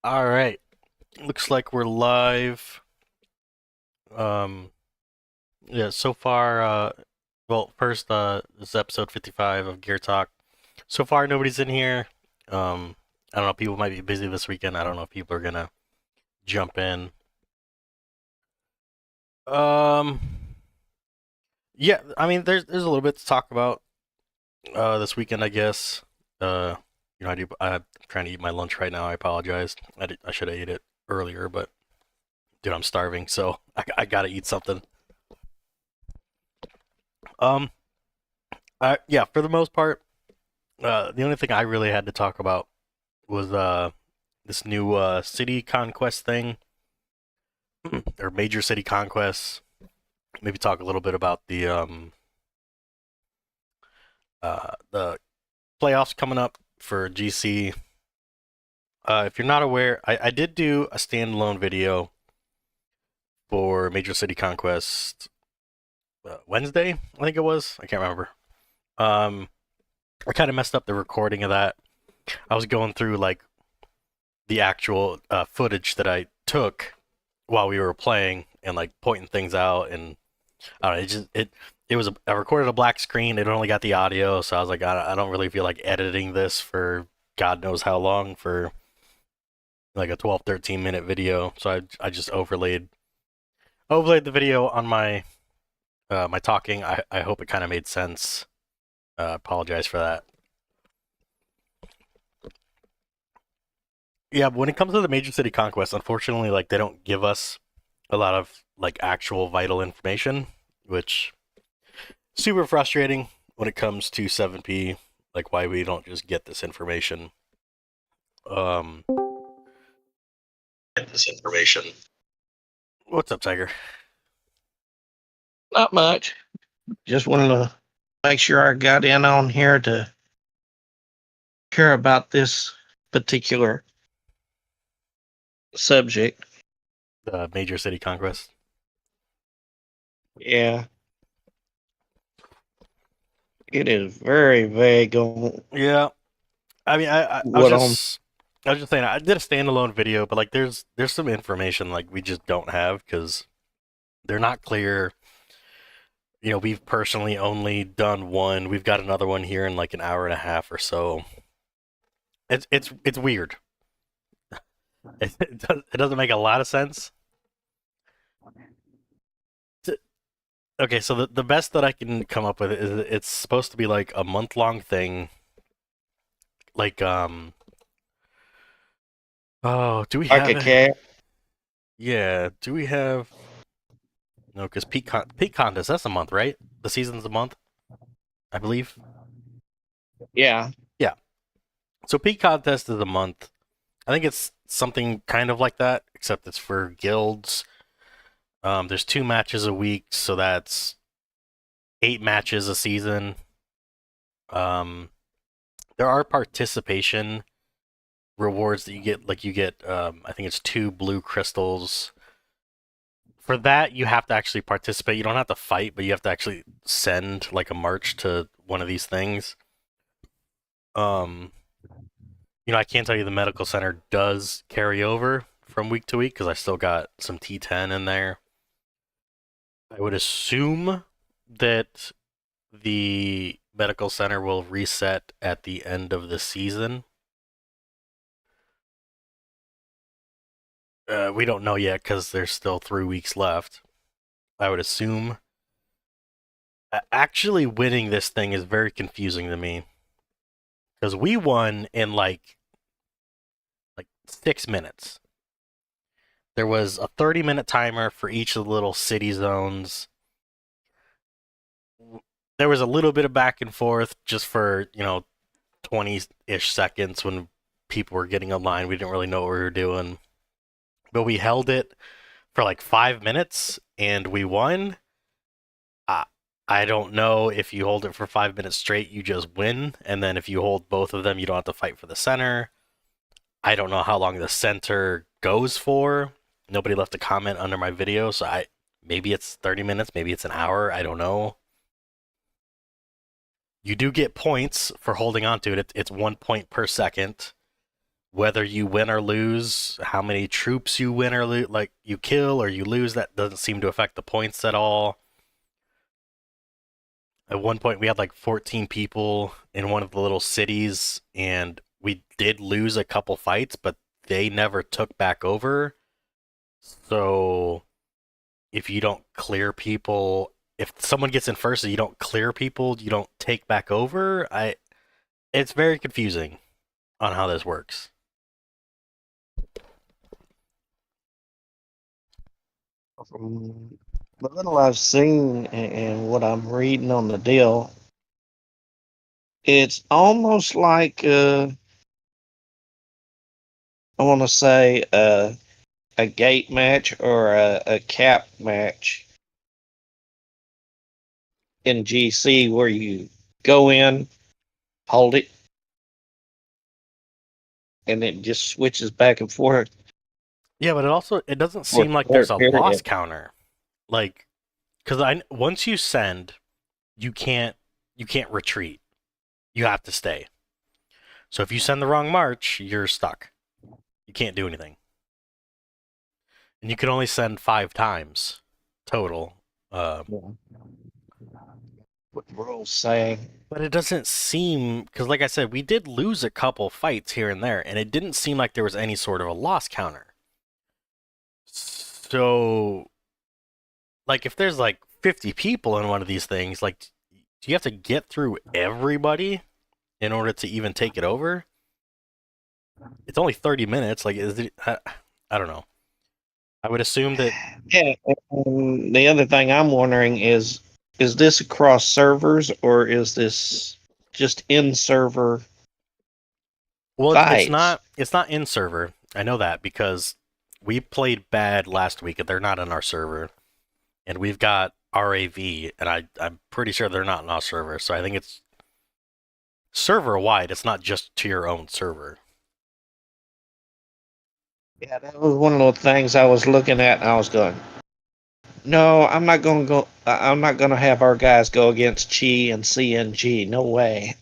All right. Looks like we're live. Um, yeah, so far, well, first, this is episode 55 of Gear Talk. So far, nobody's in here. I don't know, people might be busy this weekend. I don't know if people are gonna jump in. Um, yeah, I mean, there's a little bit to talk about, this weekend, I guess. Uh, I'm trying to eat my lunch right now. I apologize. I should have ate it earlier, but dude, I'm starving, so I gotta eat something. Um, yeah, for the most part, the only thing I really had to talk about was this new city conquest thing or major city conquests. Maybe talk a little bit about the playoffs coming up for GC. If you're not aware, I did do a standalone video for Major City Conquest Wednesday, I think it was. I can't remember. Um, I kind of messed up the recording of that. I was going through like the actual footage that I took while we were playing and like pointing things out, and I don't know, it was I recorded a black screen. It only got the audio, so I was like, I don't really feel like editing this for God knows how long for like a 12, 13 minute video. So I just overlaid the video on my my talking. I hope it kind of made sense. Apologize for that. Yeah, but when it comes to the major city conquest, unfortunately, like they don't give us a lot of like actual vital information, which super frustrating when it comes to 7P. Like why we don't just get this information. Um, get this information. What's up, Tiger? Not much. Just wanted to make sure I got in on here to hear about this particular subject. The major city conquest. Yeah, it is very vague on Yeah, I mean, what on. I was just saying I did a standalone video, but like there's some information like we just don't have because they're not clear. We've personally only done one. We've got another one here in like an hour and a half or so. It's weird. It doesn't make a lot of sense. Okay, so the best that I can come up with is it's supposed to be like a month-long thing. Like oh, do we Like have a it? cat. Yeah, do we have no? Because peak contest, that's a month, right? The season's a month, I believe. Yeah, Yeah. So peak contest is a month. I think it's something kind of like that, except it's for guilds. There's 2 matches a week, so that's 8 matches a season. Um, there are participation rewards that you get, like you get, I think it's 2 blue crystals. For that, you have to actually participate. You don't have to fight, but you have to actually send like a march to one of these things. Um, I can't tell you the medical center does carry over from week to week because I still got some T10 in there. I would assume that the medical center will reset at the end of the season. We don't know yet because there's still 3 weeks left. I would assume. Actually, winning this thing is very confusing to me because we won in like 6 minutes. There was a 30-minute timer for each of the little city zones. There was a little bit of back and forth just for 20-ish seconds when people were getting online. We didn't really know what we were doing, but we held it for like 5 minutes and we won. I I don't know if you hold it for 5 minutes straight, you just win, and then if you hold both of them, you don't have to fight for the center. I don't know how long the center goes for. Nobody left a comment under my video, so maybe it's 30 minutes, maybe it's an hour. I don't know. You do get points for holding on to it. It's 1 point per second. Whether you win or lose, how many troops you win or like you kill or you lose, that doesn't seem to affect the points at all. At one point, we had like 14 people in one of the little cities, and we did lose a couple fights, but they never took back over. So if you don't clear people, if someone gets in first and you don't clear people, you don't take back over. It's very confusing on how this works. From the little I've seen and what I'm reading on the deal, it's almost like I want to say a gate match or a cap match in GC where you go in, hold it, and it just switches back and forth Yeah, but it doesn't for seem like a there's short a loss period. counter. Like, because I once you send, you can't retreat. You have to stay. So if you send the wrong march, you're stuck. You can't do anything, and you can only send 5 times total. Uh, Yeah. What the rules saying. but it doesn't seem because, like I said, we did lose a couple fights here and there, and it didn't seem like there was any sort of a loss counter. So, like, if there's like 50 people in one of these things, like, do you have to get through everybody in order to even take it over? It's only 30 minutes. Like, is it? I don't know. I would assume that. Yeah. And the other thing I'm wondering is this across servers or is this just in server Well, it's fights? not. It's not in server. I know that because we played bad last week, and they're not in our server. And we've got RAV, and I'm pretty sure they're not in our server. So I think it's server wide. It's not just to your own server. Yeah, that was one of the things I was looking at, and I was going, "No, I'm not going to go. I'm not going to have our guys go against Chi and CNG. No way.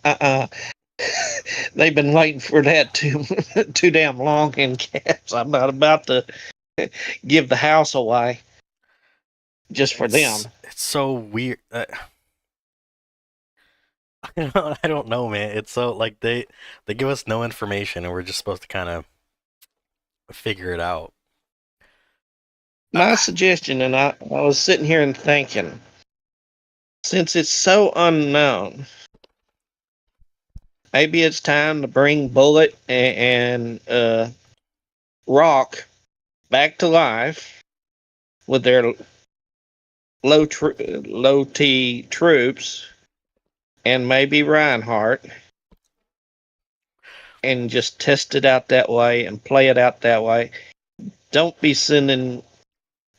They've been waiting for that too damn long in caps. I'm not about to give the house away just for them." It's so weird. I don't know, man. It's so like they give us no information, and we're just supposed to kind of figure it out. My suggestion, and I was sitting here and thinking, since it's so unknown, maybe it's time to bring Bullet and Rock back to life with their low T troops and maybe Reinhardt and just test it out that way and play it out that way. Don't be sending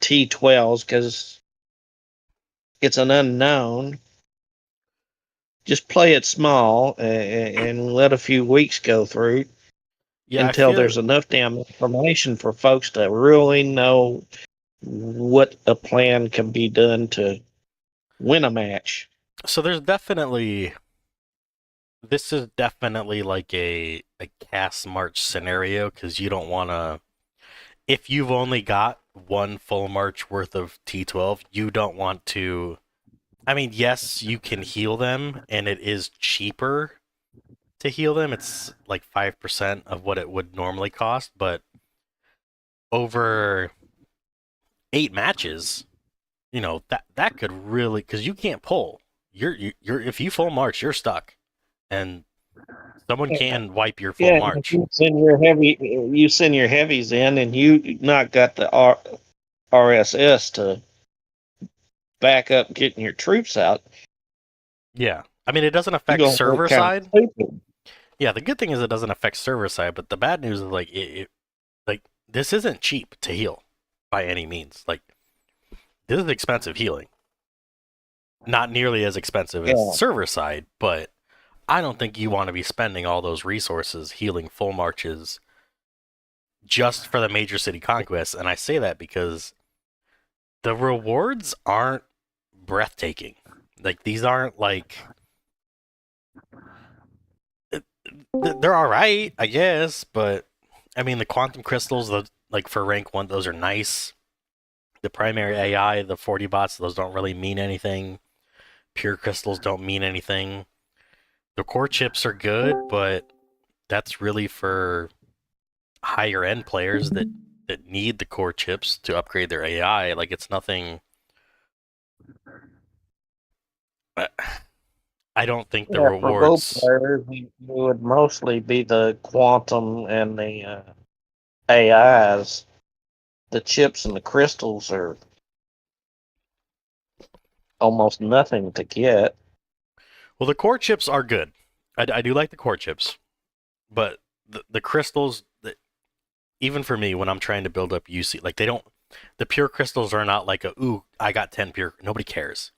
T12s because it's an unknown. Just play it small and let a few weeks go through Yeah, I until feel there's enough damn information for folks to really know what a plan can be done to win a match. so. This is definitely like a cast march scenario because you don't want to. If you've only got one full march worth of T12, you don't want to. I mean, yes, you can heal them, and it is cheaper to heal them. It's like 5% of what it would normally cost, but over 8 matches, that could really because you can't pull. You're if you full march, you're stuck, and someone Yeah, can wipe your full yeah. If march. you send your heavies in, and you not got the RSS to back up getting your troops out, Yeah, I mean it doesn't you're affect gonna look server kind of side. stupid. Yeah, the good thing is it doesn't affect server side, but the bad news is like this isn't cheap to heal by any means. Like this is expensive healing. Not nearly as expensive as Yeah, server side, but I don't think you want to be spending all those resources healing full marches just for the major city conquests. And I say that because the rewards aren't breathtaking. Like these aren't like They're all right, I guess, but I mean the quantum crystals, like for rank one, those are nice. The primary AI, the 40 bots, those don't really mean anything. Pure crystals don't mean anything. The core chips are good, but that's really for higher end players that need the core chips to upgrade their AI. Like it's nothing. I don't think the Yeah, for both rewards. players, it would mostly be the quantum and the AIs. The chips and the crystals are almost nothing to get. Well, the core chips are good. I do like the core chips, but the crystals, even for me, when I'm trying to build up UC, like they don't. The pure crystals are not like a ooh, I got 10 pure. Nobody cares.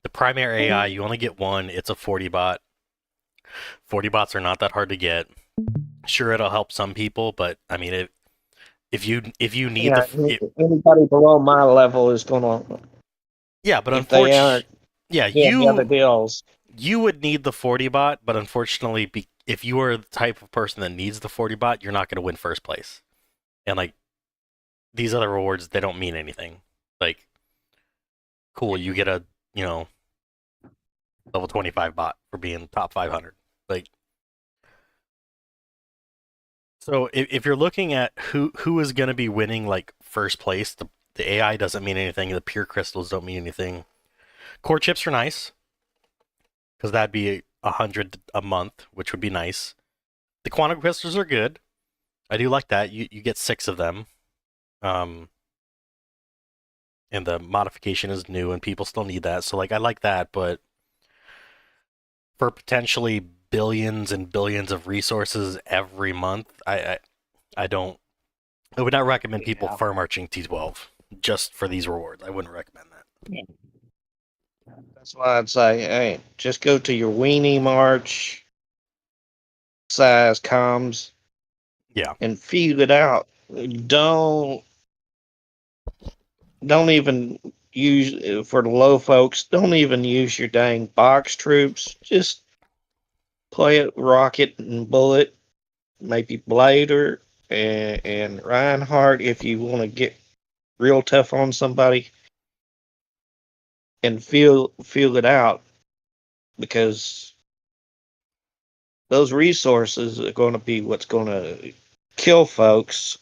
The primary AI, you only get one. It's a 40 bot. 40 bots are not that hard to get. Sure, it'll help some people, but I mean, if you need Yeah, the anybody below my level is gonna, yeah, but if they aren't unfortunately, yeah, doing the other deals. you would need the 40 bot, but unfortunately, if you are the type of person that needs the 40 bot, you're not going to win first place. And like these other rewards, they don't mean anything. Like, cool, you get a you know level 25 bot for being top 500. Like, so if you're looking at who is going to be winning like first place, the AI doesn't mean anything. The pure crystals don't mean anything. Core chips are nice because that'd be 100 a month, which would be nice. The quantum crystals are good. I do like that. You get 6 of them. Um, and the modification is new, and people still need that. So like I like that, but for potentially billions and billions of resources every month, I don't. I would not recommend people Yeah. farm marching T12 just for these rewards. I wouldn't recommend that. That's why I'd say, hey, just go to your weenie march size comms Yeah. and feel it out. Don't don't even use for the low folks. Don't even use your dang box troops. Just play it rocket and bullet, maybe blader and Reinhardt if you want to get real tough on somebody and feel it out because those resources are going to be what's going to kill folks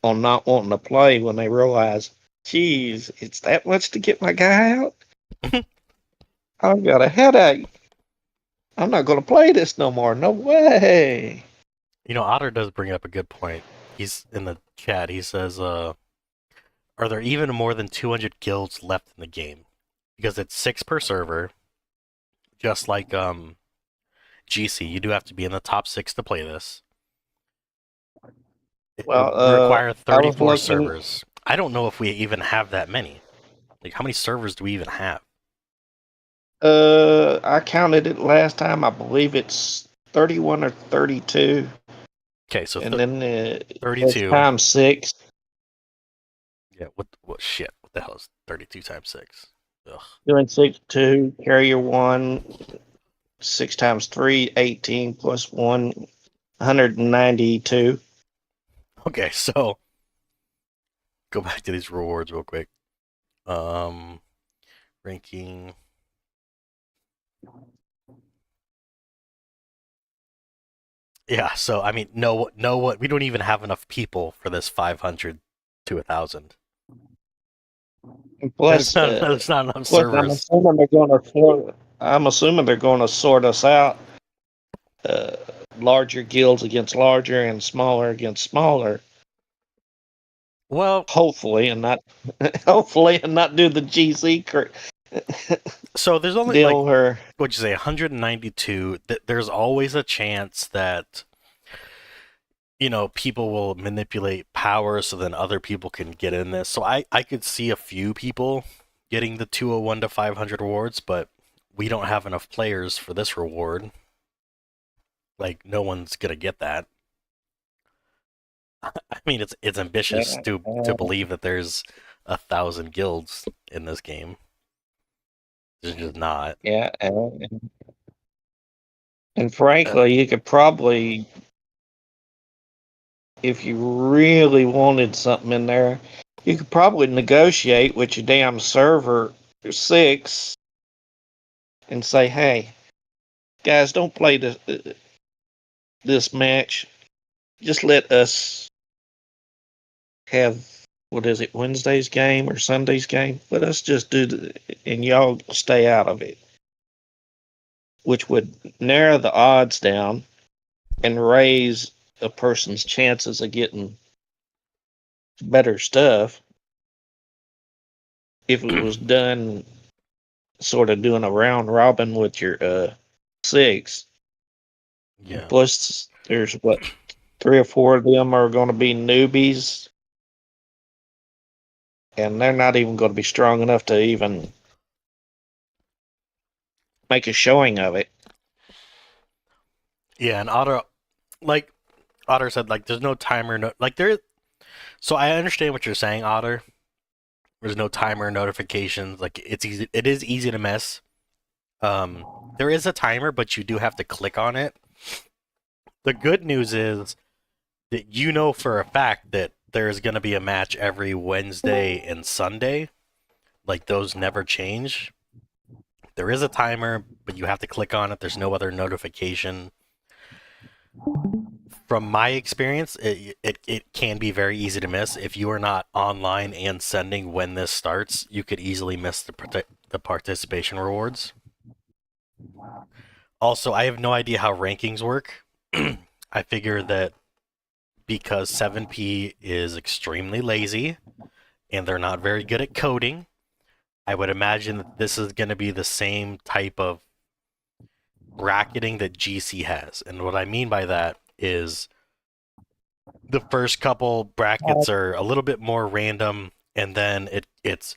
on not wanting to play when they realize, geez, it's that much to get my guy out. I've got a headache. I'm not going to play this no more. No way. Otter does bring up a good point. He's in the chat. He says, "Are there even more than 200 guilds left in the game? Because it's 6 per server, just like GC. You do have to be in the top 6 to play this. It Well, would require I was 34 looking. servers. I don't know if we even have that many. Like, how many servers do we even have? I counted it last time. I believe it's 31 or 32, Okay, so and then it's 32. times six. Yeah, what shit? What the hell is 32 times 6? Ugh. Doing 6 2 carrier one 6 times 3 18 plus 1 192. Okay, so go back to these rewards real quick. Um, ranking. Yeah, so I mean, no, what we don't even have enough people for this 500 to 1,000. There's Plus, not there's not enough plus, servers. I'm assuming they're going to sort us out. Uh, Larger guilds against larger and smaller against smaller. Well, Hopefully, and not hopefully, and not do the GC so there's only like deal where what'd you say, 192. There's always a chance that people will manipulate power so then other people can get in this. So I could see a few people getting the 201 to 500 rewards, but we don't have enough players for this reward. Like no one's gonna get that. I mean, it's ambitious to believe that there's 1,000 guilds in this game. There's just not. yeah, And Uh, frankly, you could probably, if you really wanted something in there, you could probably negotiate with your damn server 6 and say, "Hey, guys, don't play this match. Just let us have what is it, Wednesday's game or Sunday's game? Let us just and y'all stay out of it," which would narrow the odds down and raise a person's chances of getting better stuff if it was done sort of doing a round robin with your 6. And yeah. plus, there's what, 3 or 4 of them are going to be newbies, and they're not even going to be strong enough to even make a showing of it. Yeah, and Otter said, like, there's no timer, no, like, there. So I understand what you're saying, Otter. There's no timer notifications. Like, it's easy. It is easy to miss. There is a timer, but you do have to click on it. The good news is that you know for a fact that there's going to be a match every Wednesday and Sunday. Like, those never change. There is a timer, but you have to click on it. There's no other notification. From my experience, it can be very easy to miss. If you are not online and sending when this starts, you could easily miss the participation rewards. Also, I have no idea how rankings work. I figure that because 7P is extremely lazy and they're not very good at coding, I would imagine that this is going to be the same type of bracketing that GC has. And what I mean by that is the first couple brackets are a little bit more random, and then it's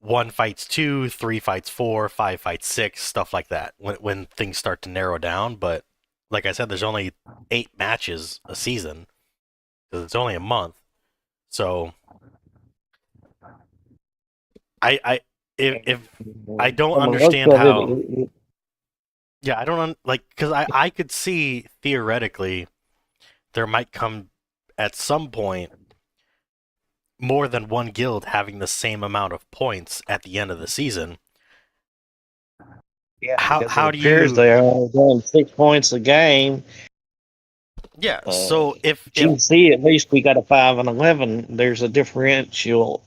one fights two, three fights four, five fights six, stuff like that. When things start to narrow down, but like I said, there's only 8 matches a season because it's only a month. So I if I don't From the looks understand of it, how. Yeah, I don't like because I could see theoretically there might come at some point more than one guild having the same amount of points at the end of the season. yeah, How because it how do appears you? they are doing 6 points a game. Yeah, Uh, so if GC, at least we got a 5 and 11. There's a differential,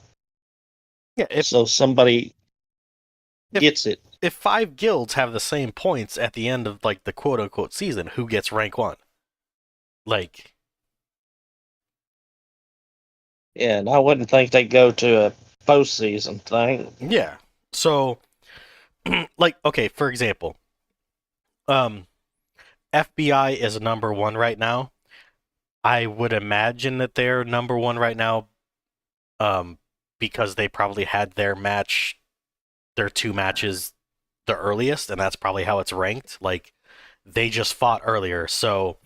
yeah so somebody if gets it. if 5 guilds have the same points at the end of like the quote unquote season, who gets rank 1? Like, Yeah, and I wouldn't think they'd go to a postseason thing. yeah. So like, okay, for example, um FBI is number 1 right now. I would imagine that they're number 1 right now um because they probably had their 2 matches the earliest, and that's probably how it's ranked. Like, they just fought earlier. So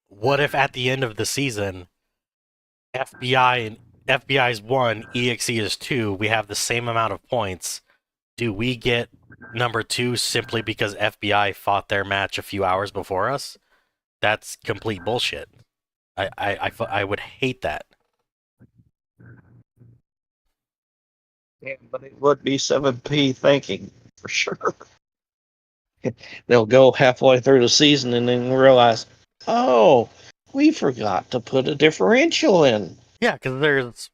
what if at the end of the season, FBI and FBI's 1, EXE is 2, we have the same amount of points? Do we get number 2 simply because FBI fought their match a few hours before us? That's complete bullshit. I would hate that. Yeah, but it would be 7P thinking for sure. They'll go halfway through the season and then realize, oh, we forgot to put a differential in. Yeah, because there's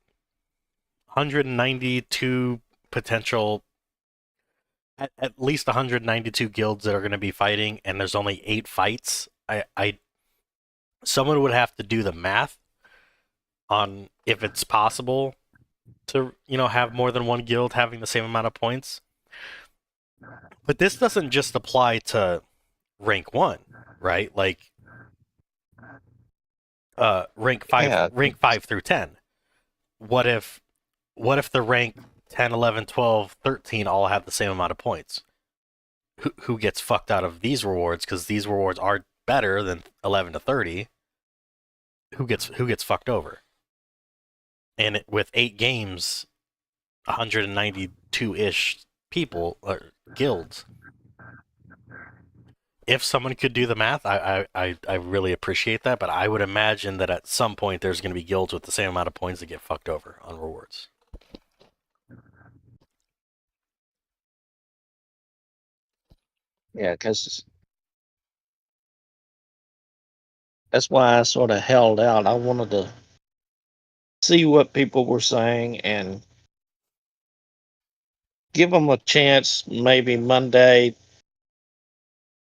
192 potential, at least 192 guilds that are going to be fighting, and there's only 8 fights. Someone would have to do the math on if it's possible to have more than one guild having the same amount of points. But this doesn't just apply to rank 1, right? Like, Yeah, rank 5 through 10. What if the rank 10, 11, 12, 13 all have the same amount of points? Who gets fucked out of these rewards, because these rewards are better than 11 to 30? Who gets fucked over? And with 8 games, 192-ish people or guilds, if someone could do the math, I really appreciate that. But I would imagine that at some point there's going to be guilds with the same amount of points that get fucked over on rewards. Yeah, because that's why I sort of held out. I wanted to see what people were saying and give them a chance. Maybe Monday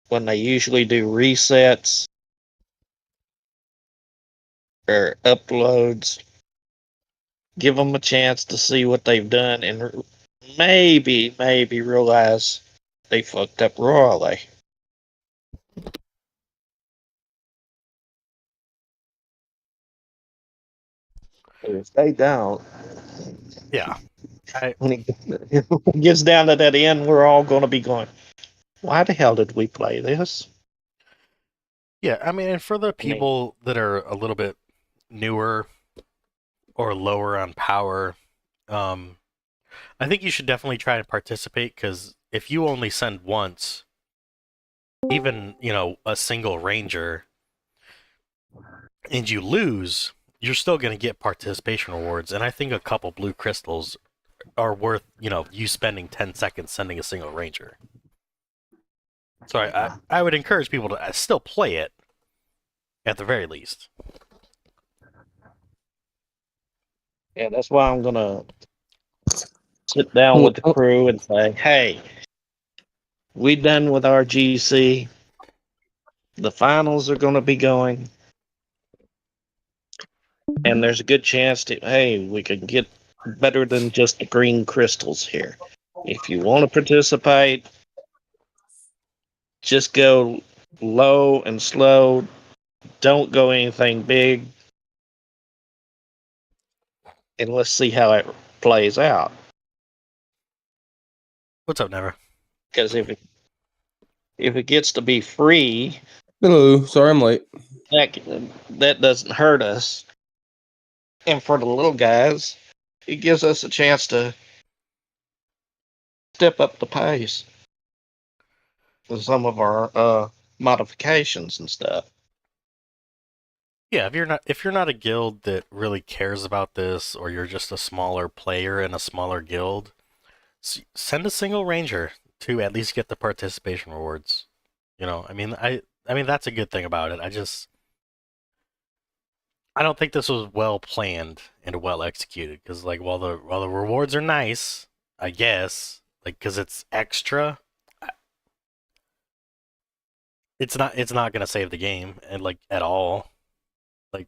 when they usually do resets or uploads, give them a chance to see what they've done and maybe realize they fucked up royally. If they don't, Yeah, I when it gets down to that end, we're all going to be going, why the hell did we play this? yeah, I mean, and for the I mean, people that are a little bit newer or lower on power, um, I think you should definitely try and participate because if you only send once, even a single ranger, and you lose, you're still going to get participation rewards. And I think a couple blue crystals are worth you spending 10 seconds sending a single ranger. So I would encourage people to still play it at the very least. yeah, that's why I'm going to sit down with the Well, crew and say, hey, we done with our GC. The finals are going to be going, and there's a good chance that, hey, we could get better than just the green crystals here. If you want to participate, just go low and slow. Don't go anything big, and let's see how it plays out. What's up, Never? Because if it gets to be free, hello. Sorry I'm late. that that doesn't hurt us. And for the little guys, it gives us a chance to step up the pace with some of our modifications and stuff. Yeah, if you're not a guild that really cares about this, or you're just a smaller player in a smaller guild, send a single ranger to at least get the participation rewards. I mean that's a good thing about it. I don't think this was well planned and well executed because like while the rewards are nice, I guess like because it's extra, it's not gonna save the game and like at all. Like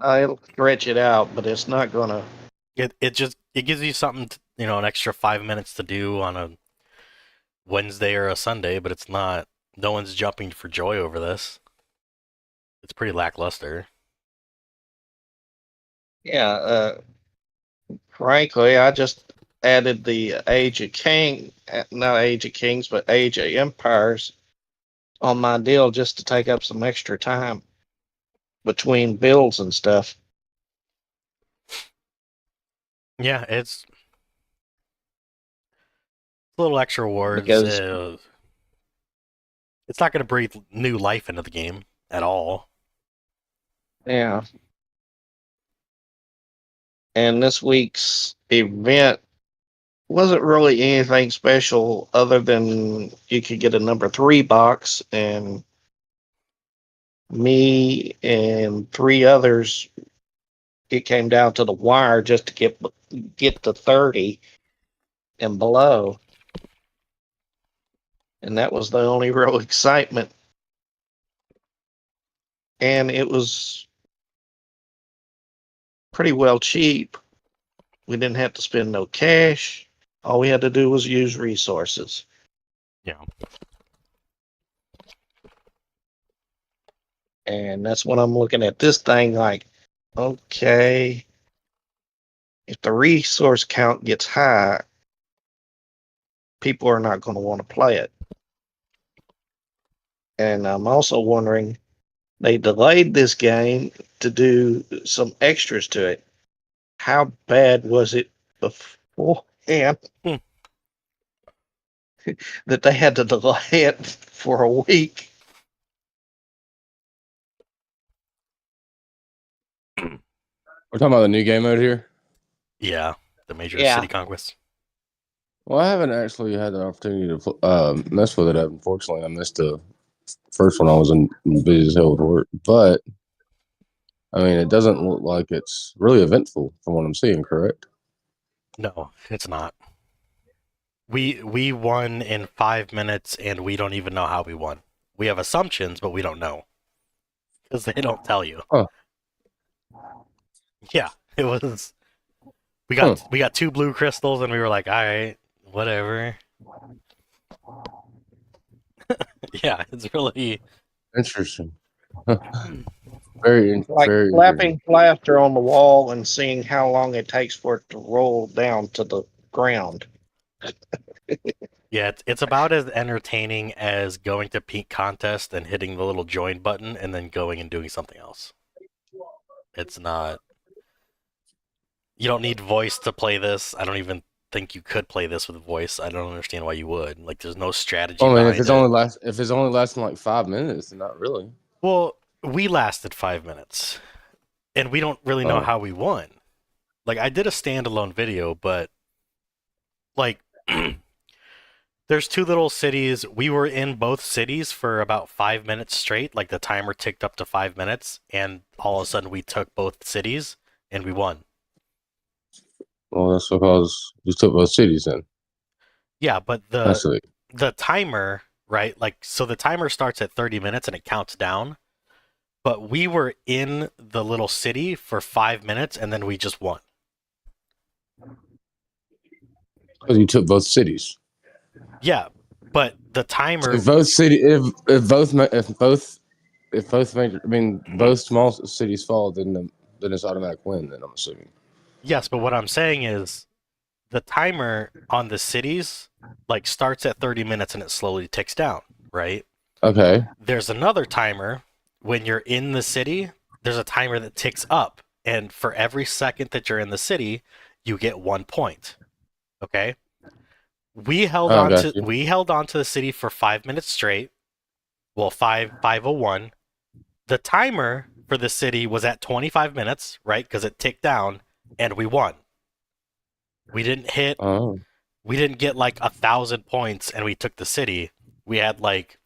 It'll stretch it out, but it's not gonna. it gives you something an extra 5 minutes to do on a Wednesday or a Sunday, but it's not. No one's jumping for joy over this. It's pretty lackluster. Yeah, frankly, I just added the Age of King, not Age of Kings, but Age of Empires on my deal just to take up some extra time between builds and stuff. Yeah, it's a little extra rewards. Because It's not going to breathe new life into the game at all. yeah, and this week's event wasn't really anything special other than you could get a number 3 box, and me and 3 others, it came down to the wire just to get to 30 and below, and that was the only real excitement. And it was pretty well cheap. We didn't have to spend no cash. All we had to do was use resources. Yeah. And that's when I'm looking at this thing like, okay, if the resource count gets high, people are not going to want to play it. And I'm also wondering, they delayed this game to do some extras to it. How bad was it beforehand? Hmm. that they had to delay it for a week. We're talking about the new game mode here. Yeah, the Major Yeah. City Conquest. Well, I haven't actually had the opportunity to mess with it. Unfortunately, I missed the first one. I was in busy as hell with work, but I mean, it doesn't look like it's really eventful from what I'm seeing. Correct? No, it's not. We won in 5 minutes, and we don't even know how we won. We have assumptions, but we don't know because they don't tell you. Huh. Yeah, it was. We Huh. got 2 blue crystals, and we were like, all right, whatever. Yeah, it's really Interesting. Very, Like very slapping plaster on the wall and seeing how long it takes for it to roll down to the ground. yeah. It's about as entertaining as going to peak contest and hitting the little join button and then going and doing something else. It's not. You don't need voice to play this. I don't even think you could play this with voice. I don't understand why you would. Like, there's no strategy. I mean, behind if it's only lasting like 5 minutes, then not really. Well, we lasted 5 minutes, and we don't really know how we won. Like, I did a standalone video, but like, there's 2 little cities. We were in both cities for about 5 minutes straight. Like, the timer ticked up to 5 minutes, and all of a sudden we took both cities and we won. Well, that's because you took both cities in. Yeah, but That's it. the timer, right? Like, so the timer starts at 30 minutes and it counts down. But we were in the little city for 5 minutes and then we just won. Because you took both cities. Yeah, but the timer. If both major, I mean, both small cities fall, then it's automatic win. Then I'm assuming. Yes, but what I'm saying is the timer on the cities like starts at 30 minutes and it slowly ticks down, right? Okay. There's another timer when you're in the city. There's a timer that ticks up, and for every second that you're in the city, you get 1 point. Okay? We held on to the city for 5 minutes straight. Well, 5:01. The timer for the city was at 25 minutes, right? Because it ticked down, and we won. We didn't hit. Oh. We didn't get like 1,000 points, and we took the city. We had like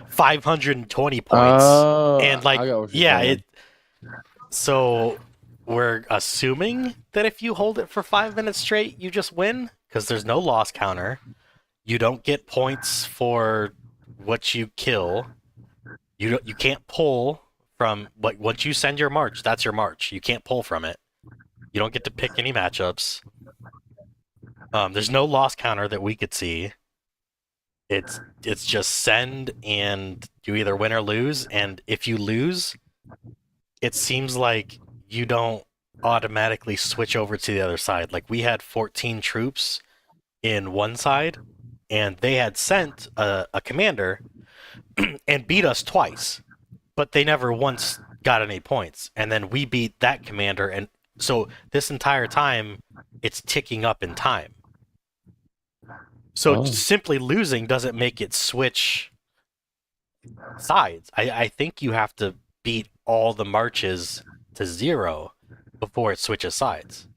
520 points, and like, yeah, saying. So we're assuming that if you hold it for 5 minutes straight, you just win because there's no loss counter. You don't get points for what you kill. You can't pull from once you send your march. That's your march. You can't pull from it. You don't get to pick any matchups. There's no loss counter that we could see. It's just send and you either win or lose. And if you lose, it seems like you don't automatically switch over to the other side. Like, we had 14 troops in one side, and they had sent a commander and beat us twice, but they never once got any points. And then we beat that commander, and so this entire time, it's ticking up in time. So simply losing doesn't make it switch sides. I think you have to beat all the marches to 0 before it switches sides.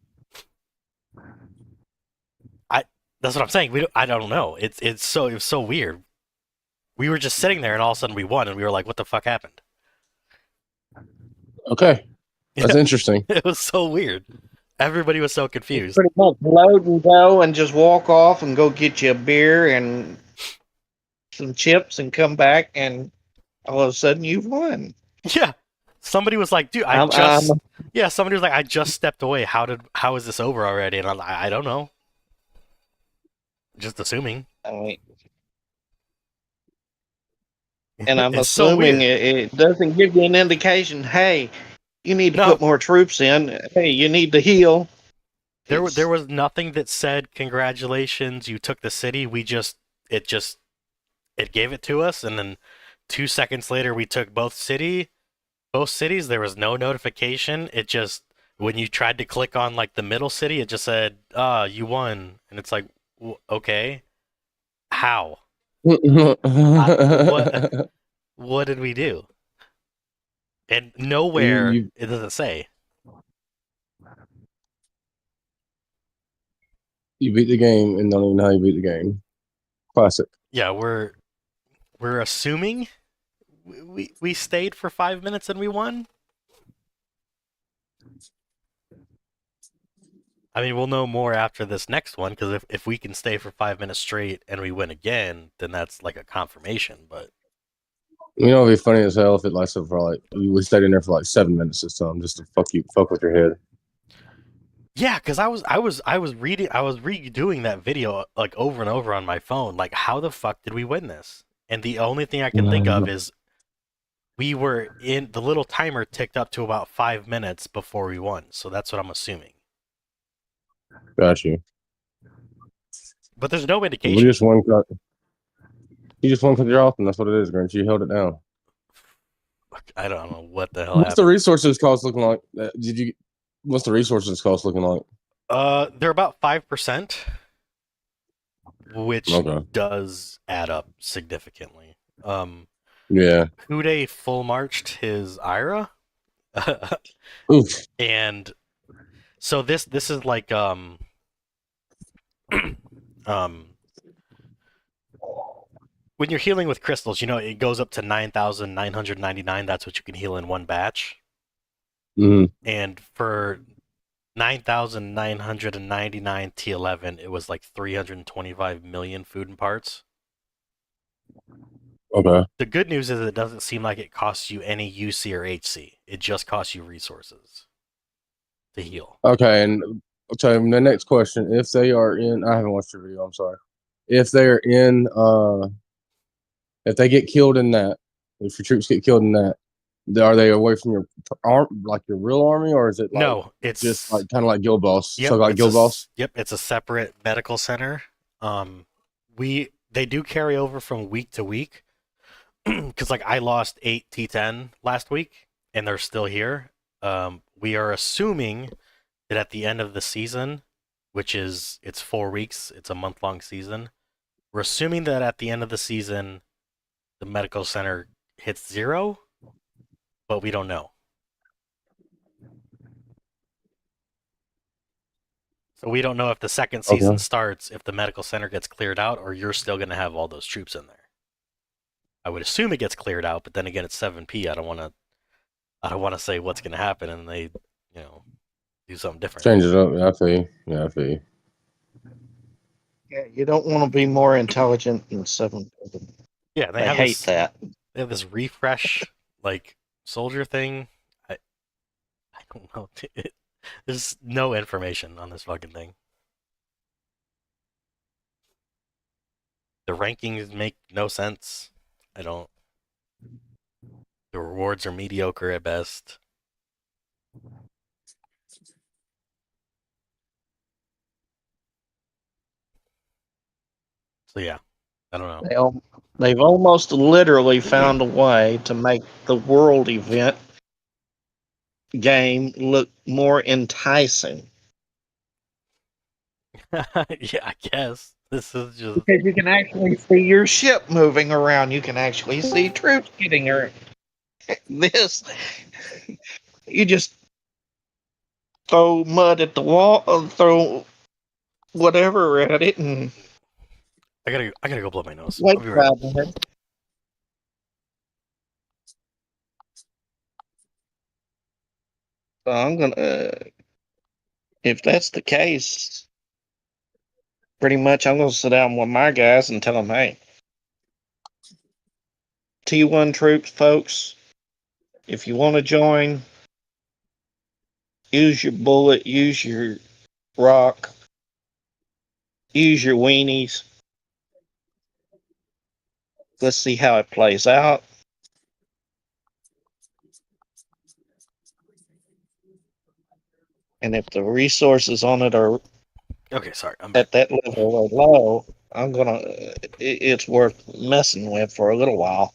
That's what I'm saying. I don't know. It was so weird. We were just sitting there, and all of a sudden we won, and we were like, "What the fuck happened?" Okay, that's interesting. It was so weird. Everybody was so confused. Pretty much load and go, and just walk off and go get you a beer and some chips, and come back, and all of a sudden you've won. Yeah. Somebody was like, "Dude, somebody was like, I just stepped away. How is this over already?" And I'm like, I don't know. Just assuming. And I'm It's so assuming weird. it doesn't give you an indication. Hey, you need to put more troops in. Hey, you need to heal. There was nothing that said congratulations, you took the city. It gave it to us, and then 2 seconds later we took both cities. There was no notification. It just, when you tried to click on like the middle city, it just said, you won, and it's like, okay. How? what? What did we do? And nowhere You it doesn't say. you beat the game and don't even know how you beat the game. Classic. Yeah, we're assuming we stayed for 5 minutes and we won. I mean, we'll know more after this next one because if we can stay for 5 minutes straight and we win again, then that's like a confirmation. But You know, it'd be funny as hell if it lasted for like we stayed in there for like 7 minutes this time just to fuck with your head. yeah, because I was redoing that video like over and over on my phone. Like, how the fuck did we win this? And the only thing I can think of is we were in the little timer ticked up to about 5 minutes before we won. So that's what I'm assuming. Got you. But there's no We indication. just won. You just won because you're off, and that's what it is, Grinch. You held it down. I don't know what the hell What's the happened. resources cost looking like? Did you? What's the resources cost looking like? They're about 5%, which Okay. does add up significantly. Yeah. Hude full marched his Ira, Oof. and so this is like um when you're healing with crystals, it goes up to 9,999. That's what you can heal in one batch, Mm-hmm. and for 9,999 T11, it was like 325 million food and parts. Okay. The good news is it doesn't seem like it costs you any UC or HC. It just costs you resources to heal. Okay. And so the next question: if they are in, I haven't watched your video. I'm sorry. If they are in, if they get killed in that, if your troops get killed in that, are they away from your like your real army, or is it like No, it's just like kind of like Guild Boss? yep, So like Guild Boss. Yep, it's a separate medical center. They do carry over from week to week because like I lost 8 T10 last week and they're still here. We are assuming that at the end of the season, which is it's 4 weeks, it's a month-long season. We're assuming that at the end of the season, the medical center hits 0, but we don't know. So we don't know if the second season starts, if the medical center gets cleared out, or you're still going to have all those troops in there. I would assume it gets cleared out, but then again, it's 7P. I don't want to say what's going to happen, and they, do something different. Change it up. Yeah, I feel you. Yeah, I feel you. Yeah, you don't want to be more intelligent than 7. Yeah, They hate that. They have this refresh like soldier thing. I don't know. There's no information on this fucking thing. The rankings make no sense. I don't. The rewards are mediocre at best. So yeah, I don't know. They've almost literally found a way to make the world event game look more enticing. Yeah, I guess this is just Because you can actually see your ship moving around. You can actually see troops getting around. This, you just throw mud at the wall, throw whatever at it, and I gotta go blow my nose. wait I'll be right back. 5 minutes. So I'm gonna, if that's the case, pretty much I'm gonna sit down with my guys and tell them, hey, T1 troops, folks, if you want to join, use your bullet, use your rock, use your weenies. Let's see how it plays out. And if the resources on it are Okay, sorry. I'm back. at that level or low, I'm gonna. It's worth messing with for a little while.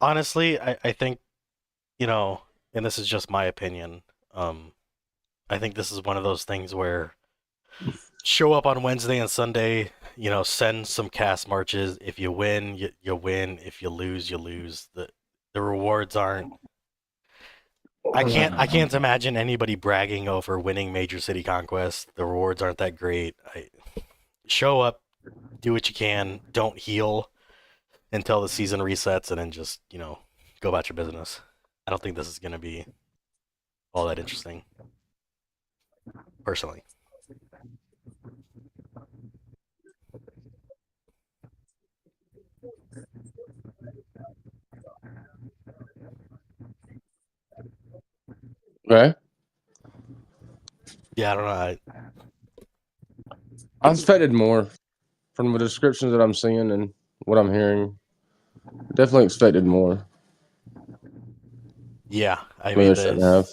Honestly, I think, and this is just my opinion. I think this is one of those things where show up on Wednesday and Sunday, send some cast marches. If you win, you win. If you lose, you lose. The rewards aren't. I can't imagine anybody bragging over winning Major City Conquest. The rewards aren't that great. Show up, do what you can. Don't heal until the season resets, and then just go about your business. I don't think this is gonna be all that interesting, personally. Okay. Yeah, I don't know. I expected more from the descriptions that I'm seeing and what I'm hearing. Definitely expected more. Yeah, I Maybe mean, they shouldn't have.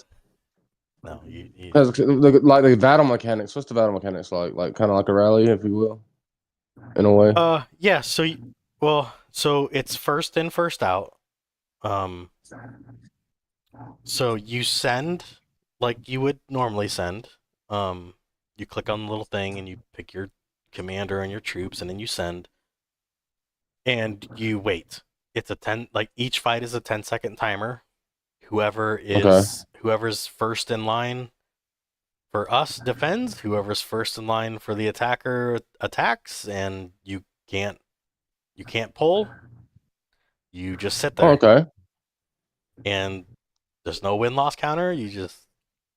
no, Because like the battle mechanics. What's the battle mechanics like? Like kind of like a rally, if you will, in a way. yeah. So it's first in, first out. Um, so you send like you would normally send. Um, you click on the little thing and you pick your commander and your troops, and then you send, and you wait. It's a 10, like each fight is a 10-second timer. Okay. Whoever's first in line for us defends, whoever's first in line for the attacker attacks, and you can't pull. You just sit Oh, there, okay. and there's no win-loss counter.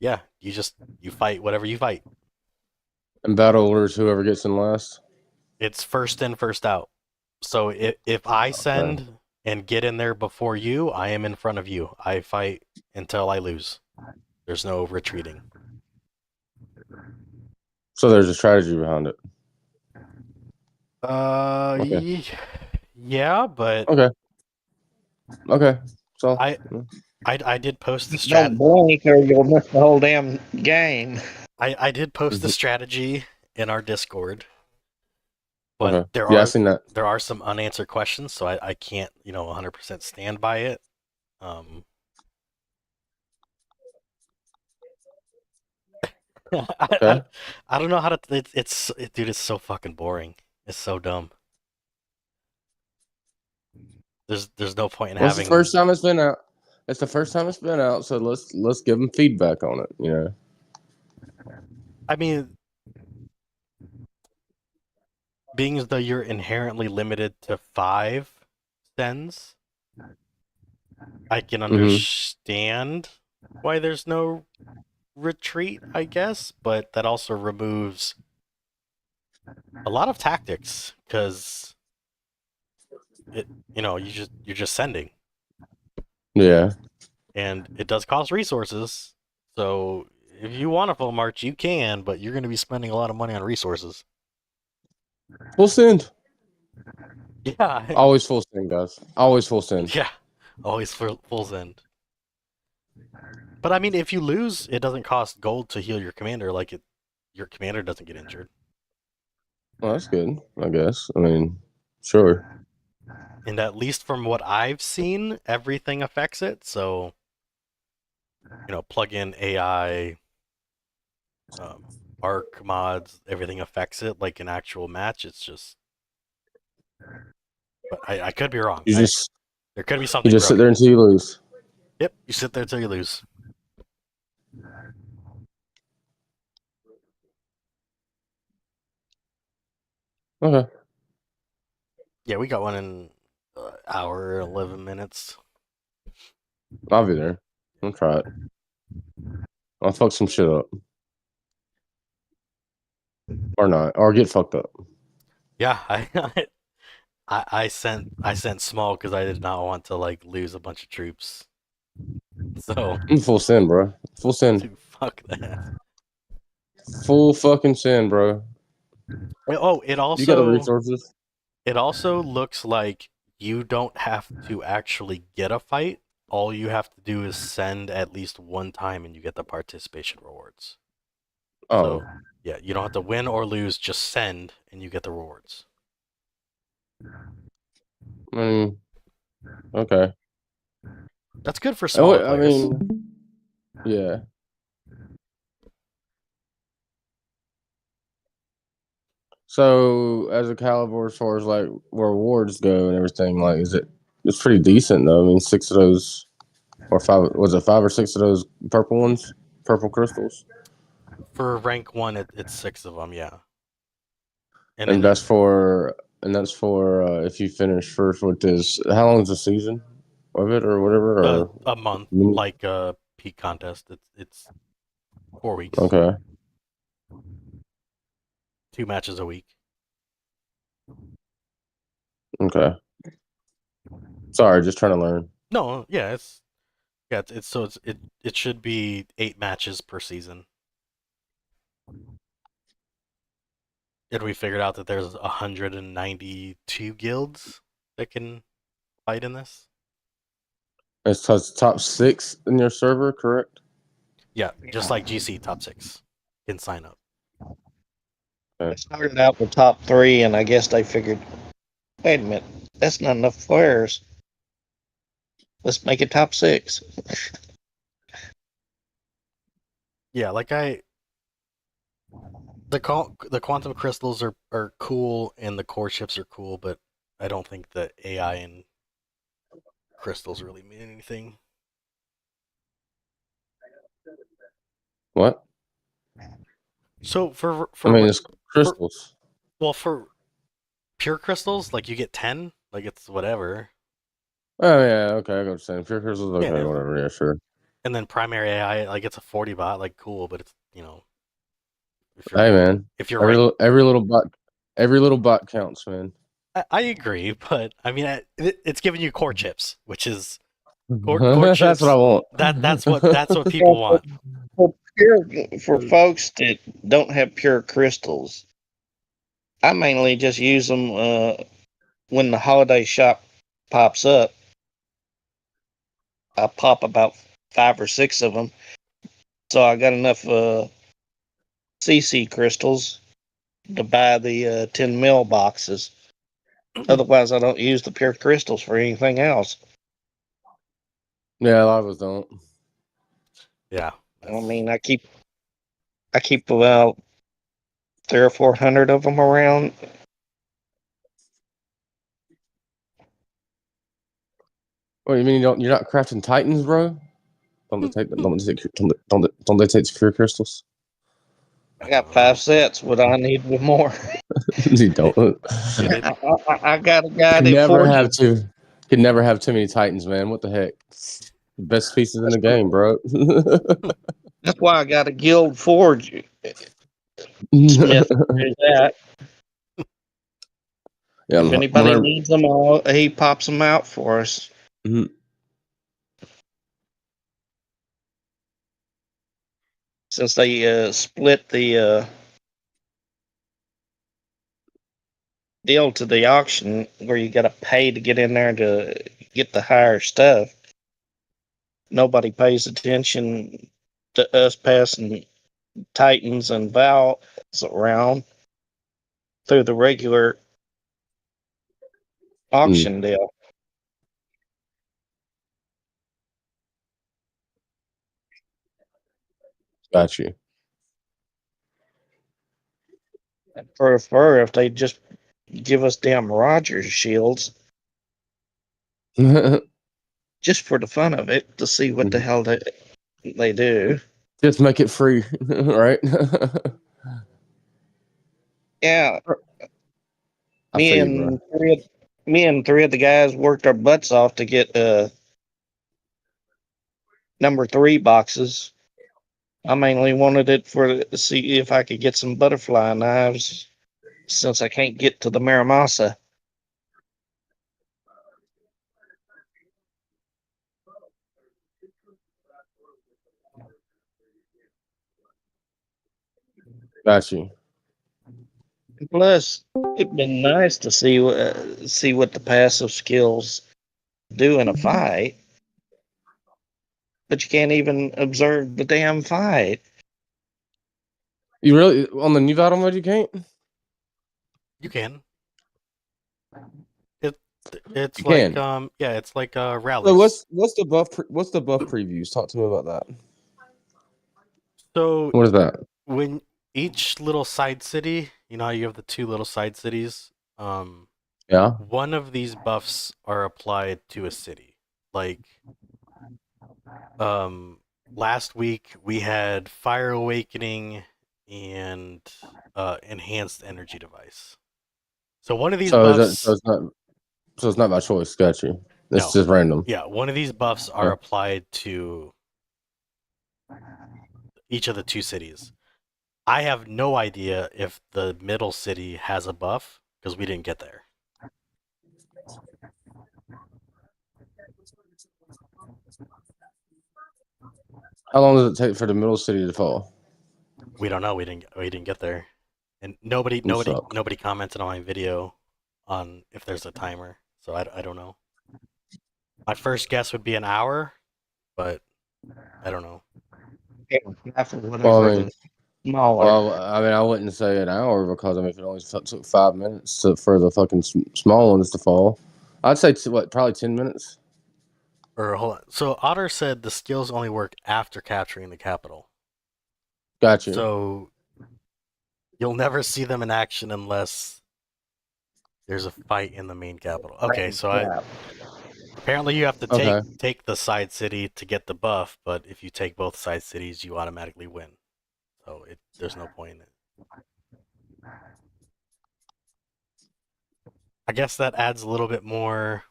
Yeah, you fight whatever you fight. And battle orders whoever gets in last. It's first in, first out. So if I Okay. send and get in there before you, I am in front of you. I fight until I lose. There's no retreating. So there's a strategy behind it. Uh, Okay. yeah, but Okay. Okay. So I I did post the Don't strat. blink or you'll miss the whole damn game. I did post the mhm. strategy in our Discord, but Okay. there Yeah, I are seen that. there are some unanswered questions, so I can't 100% stand by it. Um, I, I Okay. I don't know how to. Dude, it's so fucking boring. It's so dumb. There's no point in Well, it's the first having. time it's been out. It's the first time it's been out, so let's give them feedback on it. You know. I mean, being as though you're inherently limited to 5 sends, I can Mm-hmm. understand why there's no retreat, I guess, but that also removes a lot of tactics because you're just sending, Yeah. and it does cost resources. So if you want a full march, you can, but you're going to be spending a lot of money on resources. Full send. Yeah, Always full send, guys. Always full send. yeah, always full send. But I mean, if you lose, it doesn't cost gold to heal your commander. Your commander doesn't get injured. Well, that's good. I guess. I mean, sure. And at least from what I've seen, everything affects it. So plug in AI, arc mods, everything affects it like an actual match. It's just, but I could be wrong. You just There could be you something just sit there broken. until you lose. Yep, you sit there till you lose. Okay. Yeah, we got one in hour 11 minutes. I'll be there. I'll try it. I'll fuck some shit up. Or not. Or get fucked up. Yeah, I sent small because I did not want to like lose a bunch of troops. So I'm full send, bro. Full send. dude, fuck that. Full fucking send, bro. Oh, it You got the also resources. it also looks like you don't have to actually get a fight. All you have to do is send at least one time, and you get the participation rewards. Oh. So yeah, you don't have to win or lose. Just send, and you get the rewards. I mean, okay. That's good for smaller I players. mean, yeah. So as a caliber, as far as like where awards go and everything, like it's pretty decent though. I mean, 6 of those or 5 was it 5 or 6 of those purple ones, purple crystals, For rank 1, it's 6 of them, yeah. And and then that's for if you finish first with this. How long is the season of it or whatever? Or a month, like a peak contest. It's 4 weeks, okay, 2 matches a week. okay. Sorry, just trying to learn. No, yeah, it should be 8 matches per season. And we figured out that there's 192 guilds that can fight in this. It's top 6 in your server, correct? Yeah, just like GC top 6 can sign up. They started out with top 3, and I guess they figured, wait a minute, that's not enough players. Let's make it top 6. Yeah, like the quantum crystals are cool and the core chips are cool, but I don't think the AI and crystals really mean anything. What? So I mean, it's for crystals. for pure crystals, like you get 10, like it's whatever. Oh yeah, okay, I got what you're saying. Pure crystals, okay, Yeah, whatever. Yeah, sure. and then primary AI, like it's a 40 bot, like cool, but it's if you're Hey man, if you're rank, every little bot counts, man. I agree, but I mean it's giving you core chips, which is core That's what I chips. want. That's what people want. For folks that don't have pure crystals, I mainly just use them when the holiday shop pops up. I pop about 5 or 6 of them, so I got enough CC crystals to buy the 10 mil boxes. Otherwise, I don't use the pure crystals for anything else. Yeah, a lot of us don't. Yeah, I mean, I keep about 300 or 400 of them around. What you mean you're not crafting titans, bro? Don't they take pure crystals? I got 5 sets. What I need with more. You don't. yeah. I got a guy Can that never forges. have too. Can never have too many titans, man. What the heck? Best pieces in the game, bro. That's why I got a guild forge smith. Do that. Yeah, If anybody whenever, needs them all, he pops them out for us. mhm. Since they split the deal to the auction where you got to pay to get in there to get the higher stuff, nobody pays attention to us passing Titans and Valves around through the regular auction deal. Got you. I'd prefer if they just give us damn Rogers shields just for the fun of it to see what the hell they do. Just make it free, right? Yeah, I feel you, bro. me and 3 of the guys worked our butts off to get number 3 boxes. I mainly wanted it for to see if I could get some butterfly knives since I can't get to the Maramasa. Got you. Plus, it'd been nice to see what the passive skills do in a fight, but you can't even observe the damn fight. You really on the new battle mode? You can't. You can. It it's You like can. it's like So rallies. what's the buff? What's the buff previews? Talk to me about that. So What is that? when each little side city, you know how you have the two little side cities? Yeah. One of these buffs are applied to a city. Like, um, last week we had Fire Awakening and Enhanced Energy Device. So one of these So is that buffs, so it's not by choice, got you. It's no, just random. yeah, one of these buffs are Okay. applied to each of the two cities. I have no idea if the middle city has a buff because we didn't get there. How long does it take for the middle city to fall? We don't know. We didn't get there, and You suck. nobody commented on my video on if there's a timer. So I don't know. My first guess would be an hour, but I don't know. Half or Well, whatever I mean, the smaller. well, I mean, I wouldn't say an hour because I mean, if it only took 5 minutes for the fucking small ones to fall, I'd say probably 10 minutes. Or hold on. So Otter said the skills only work after capturing the capital. Got you. So you'll never see them in action unless there's a fight in the main capital. Okay, so Yeah. apparently you have to Okay. take the side city to get the buff, but if you take both side cities, you automatically win. So there's no point in it. I guess that adds a little bit more.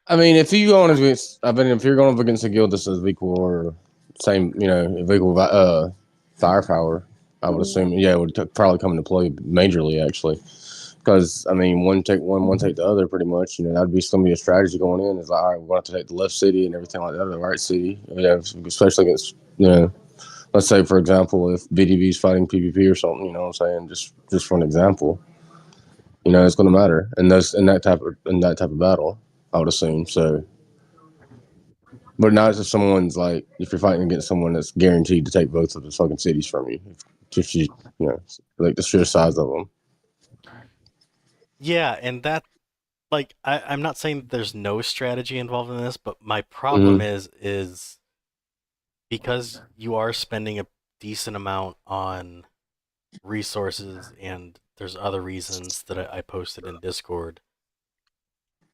I mean, if you go on against, I mean, if you're going up against a guild that says equal or same, you know, if equal firepower, I would assume, yeah, it would probably come into play majorly actually. Because I mean, one take the other, pretty much. You know, that'd be going to be a strategy going in. It's like, all right, we're going to have to take the left city and everything like that, or the right city. Yeah, especially against, you know, let's say for example, if BDB is fighting PvP or something. You know what I'm saying? Just for an example, you know, it's going to matter in that type of battle. I would assume so. But not if someone's like, if you're fighting against someone that's guaranteed to take both of the fucking cities from you, if you know, like the sheer size of them. Yeah, and that like I'm not saying that there's no strategy involved in this, but my problem Mm-hmm. is because you are spending a decent amount on resources and there's other reasons that I posted in Discord.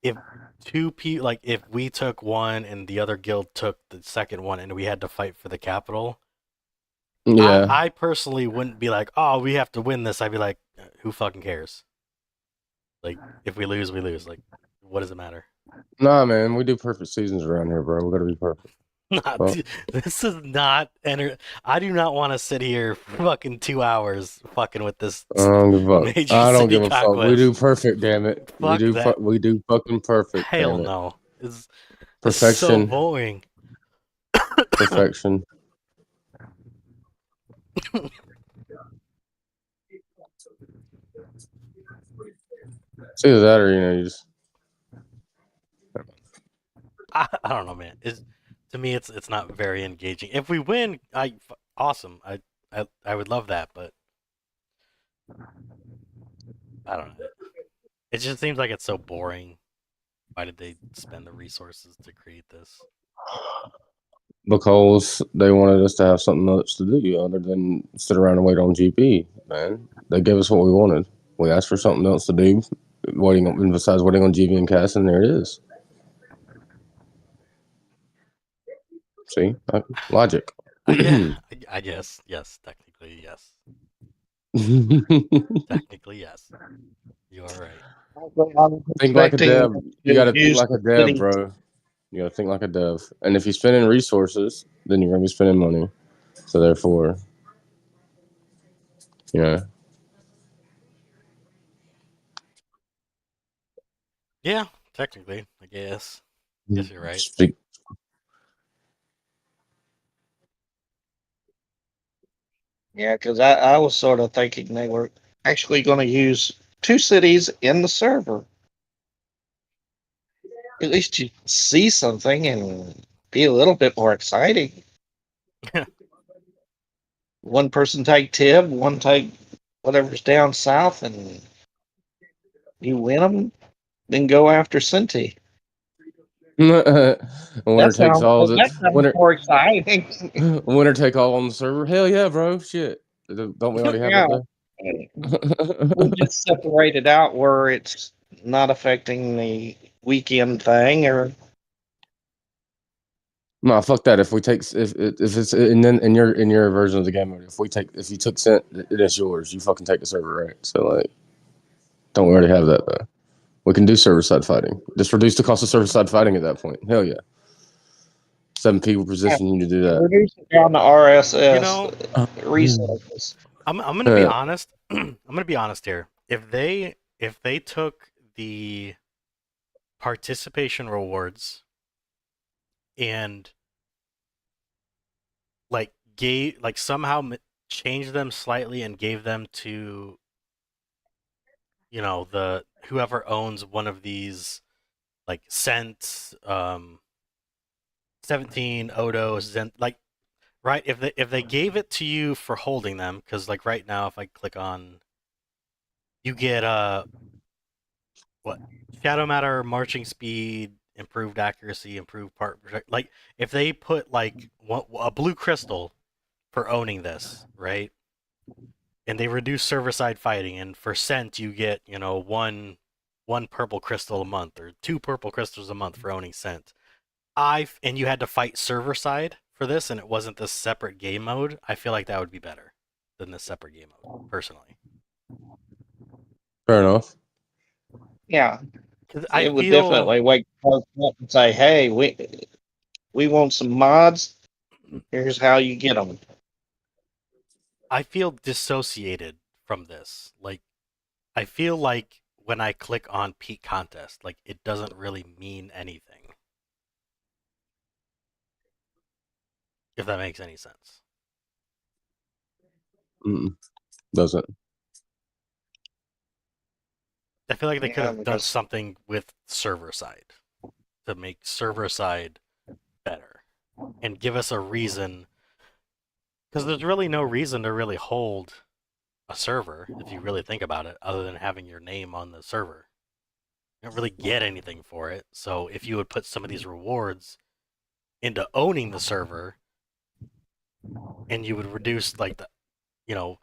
If two people, like if we took one and the other guild took the second one and we had to fight for the capital, Yeah. I personally wouldn't be like, oh, we have to win this. I'd be like, who fucking cares? Like, if we lose, we lose. Like, what does it matter? Nah, man, we do perfect seasons around here, bro. We gotta be perfect. Not, Well, this is not I do not want to sit here for fucking 2 hours fucking with this I don't give a fuck. Major I don't City give a fuck. We do Conquest. perfect, damn it. Fuck that. We do fucking perfect, Hell damn it. no. It's so Perfection, boring. perfection. It's either that or you just. I don't know, man. To me, it's not very engaging. If we win, awesome. I would love that, but I don't know. It just seems like it's so boring. Why did they spend the resources to create this? Because they wanted us to have something else to do other than sit around and wait on GP, man. They gave us what we wanted. We asked for something else to do, besides waiting on GP and Cass, and there it is. See, logic. Yeah, I guess yes. Technically, yes. Technically, yes. You are right. I'm Think like a expecting dev. You to got to think use like a the dev, city. bro. You got to think like a dev. And if you're spending resources, then you're gonna be spending money. So therefore, you know, Yeah, technically, I guess. Guess you're right. speak. Yeah, because I was sort of thinking they were actually going to use two cities in the server. At least you see something and be a little bit more exciting. One person take Tib, one take whatever's down south, and you win them, then go after Cinti. Winner takes all. That sounds Winner more exciting. winner take all on the server. Hell yeah, bro. Shit. Don't we already have Yeah. that We there? just separate it out where it's not affecting the weekend thing, or No, fuck that. If we take if it's and then in your version of the game, if you took cent, it is yours. You fucking take the server, right? So like, don't we already have that though? We can do server side fighting. Just reduce the cost of server side fighting at that point. Hell yeah. 7 people position you to do that. reduce it down to RSS You know, resources. I'm gonna be honest. I'm gonna be honest here. If they took the participation rewards and like somehow changed them slightly and gave them to the whoever owns one of these like Cent, 17, Odo, Zen, like right, if they gave it to you for holding them, because like right now if I click on, you get what, Shadow Matter, marching speed, improved accuracy, improved part protect. Like if they put like a blue crystal for owning this, right? And they reduce server side fighting, and for Cent you get one purple crystal a month or two purple crystals a month for owning Cent. And you had to fight server side for this, and it wasn't this separate game mode. I feel like that would be better than this separate game mode, personally. Fair enough. Yeah, Because I it would feel definitely wake folks up and say, "Hey, we want some mods. Here's how you get them." I feel dissociated from this. Like I feel like when I click on peak contest, like it doesn't really mean anything. If that makes any sense. Doesn't. I feel like they could Yeah, have done because something with server side to make server side better and give us a reason, because there's really no reason to really hold a server if you really think about it, other than having your name on the server. You don't really get anything for it. So if you would put some of these rewards into owning the server, and you would reduce like you know,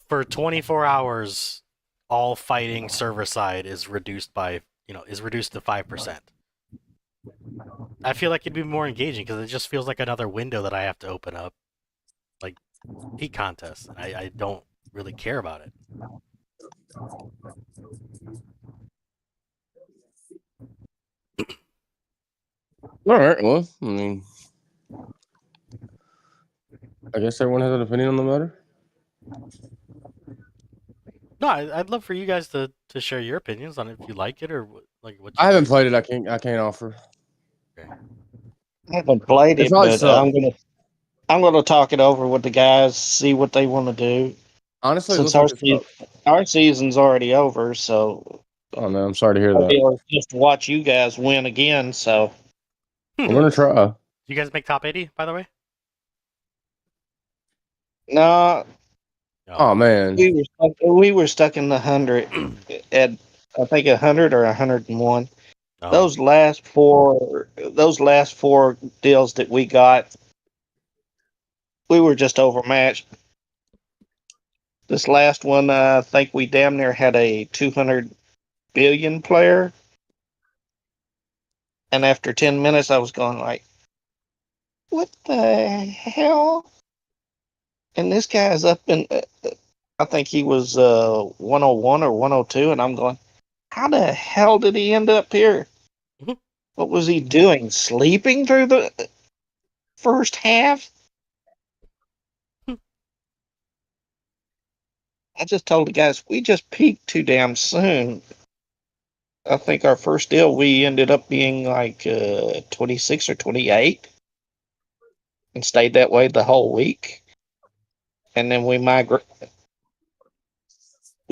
for 24 hours, all fighting server side is reduced to 5%. I feel like it'd be more engaging because it just feels like another window that I have to open up, like peak contests, and I don't really care about it. All right. Well, I mean, I guess everyone has an opinion on the matter. No, I'd love for you guys to share your opinions on it, if you like it or what you I haven't think. played it. I can't offer. Okay. I haven't played It it, probably but sucks. I'm gonna talk it over with the guys, see what they want to do. Honestly, it Since looks like it's not. our season's already over, so Oh man, I'm sorry to hear our that. deal is just to watch you guys win again. So We're gonna try. Do you guys make top 80, by the way? no, Oh man. we were stuck in the 100 at I think 100 or 101. Oh. Those last four deals that we got, we were just overmatched. This last one, I think we damn near had a 200 billion player, and after 10 minutes, I was going like, "What the hell?" And this guy's up in, I think he was 101 or 102, and I'm going, "How the hell did he end up here? Mhm. What was he doing? Sleeping through the first half?" I just told the guys, we just peaked too damn soon. I think our first deal, we ended up being like 26 or 28 and stayed that way the whole week. And then we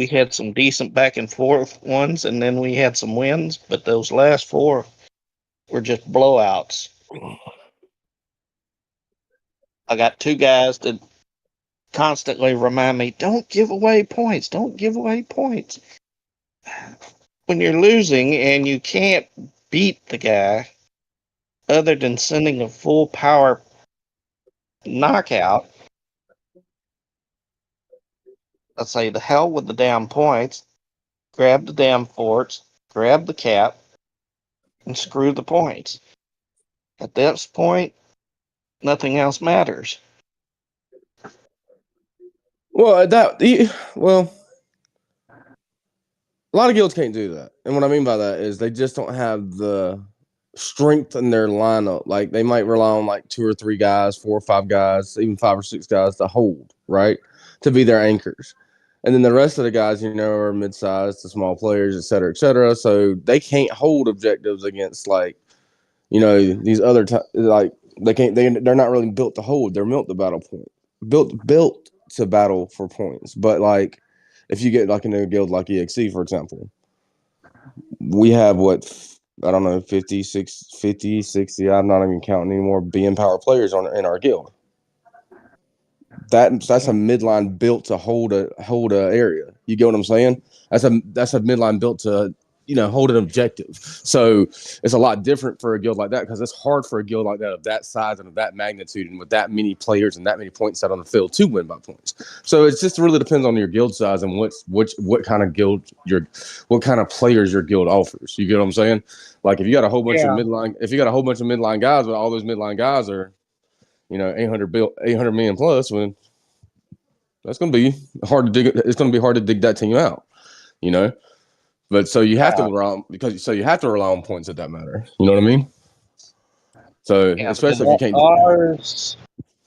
had some decent back and forth ones, and then we had some wins, but those last four were just blowouts. I got two guys that constantly remind me, don't give away points, don't give away points. When you're losing and you can't beat the guy, other than sending a full power knockout. I say the hell with the damn points, grab the damn forts, grab the cap, and screw the points. At this point, nothing else matters. Well, well, a lot of guilds can't do that, and what I mean by that is they just don't have the strength in their lineup. Like they might rely on like 2 or 3 guys, 4 or 5 guys, even 5 or 6 guys to hold, right, to be their anchors. And then the rest of the guys, are mid-sized to small players, et cetera, et cetera. So they can't hold objectives against like, these other like they can't. They're not really built to hold. They're built to battle point, built to battle for points. But like, if you get like in a guild like EXE, for example, we have what I don't know 50, 60. I'm not even counting anymore. Being power players in our guild. That's a midline built to hold a area. You get what I'm saying? That's a midline built to hold an objective. So it's a lot different for a guild like that because it's hard for a guild like that of that size and of that magnitude and with that many players and that many points set on the field to win by points. So it just really depends on your guild size and what kind of guild what kind of players your guild offers. You get what I'm saying? Like if you got a whole bunch of midline guys, but all those midline guys are 800 million plus, when that's going to be hard to dig. It's going to be hard to dig that team out, But so you have to rely on points at that matter. You know what I mean? So especially if you can't.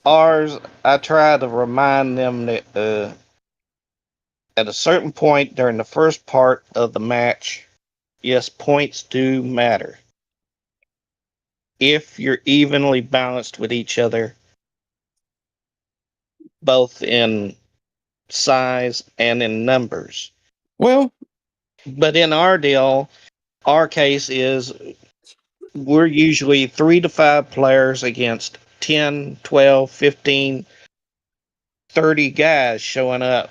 Ours, I try to remind them that at a certain point during the first part of the match, yes, points do matter. If you're evenly balanced with each other, both in size and in numbers. Well, but in our deal, our case is we're usually 3 to 5 players against 10, 12, 15, 30 guys showing up.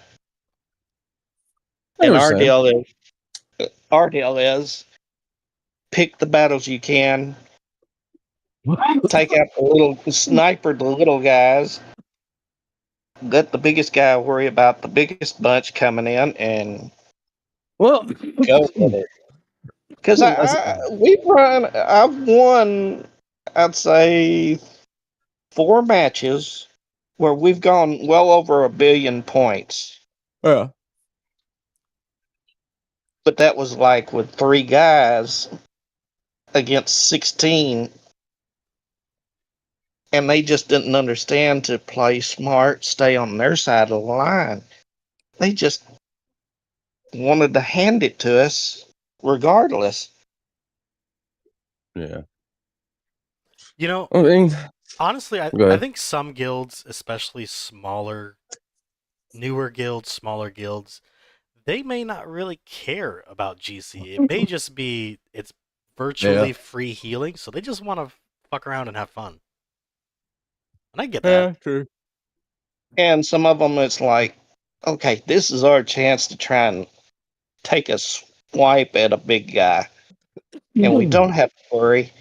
And our deal is pick the battles you can, take out sniper the little guys, let the biggest guy worry about the biggest bunch coming in, and go with it. Because I've won, I'd say 4 matches where we've gone well over 1 billion points. Yeah. But that was like with 3 guys against 16. And they just didn't understand to play smart, stay on their side of the line. They just wanted to hand it to us regardless. I mean, honestly, I think some guilds, especially newer guilds, smaller guilds, they may not really care about GC. It may just be it's virtually free healing, so they just want to fuck around and have fun. And I get that. Yeah, true. And some of them, it's like, okay, this is our chance to try and take a swipe at a big guy. And we don't have to worry.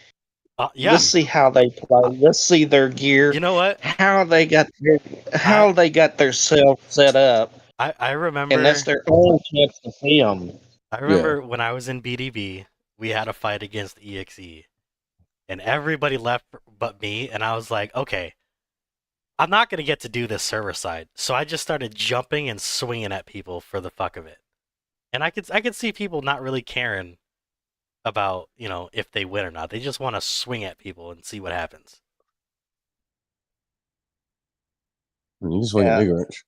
Yeah. Let's see how they play. Let's see their gear. You know what? How they got their self set up. I remember, and that's their only chance to see them. I remember when I was in BDB, we had a fight against EXE, and everybody left but me, and I was like, okay, I'm not gonna get to do this server side, so I just started jumping and swinging at people for the fuck of it, and I could see people not really caring about if they win or not. They just want to swing at people and see what happens. You can swing at Big Wrench.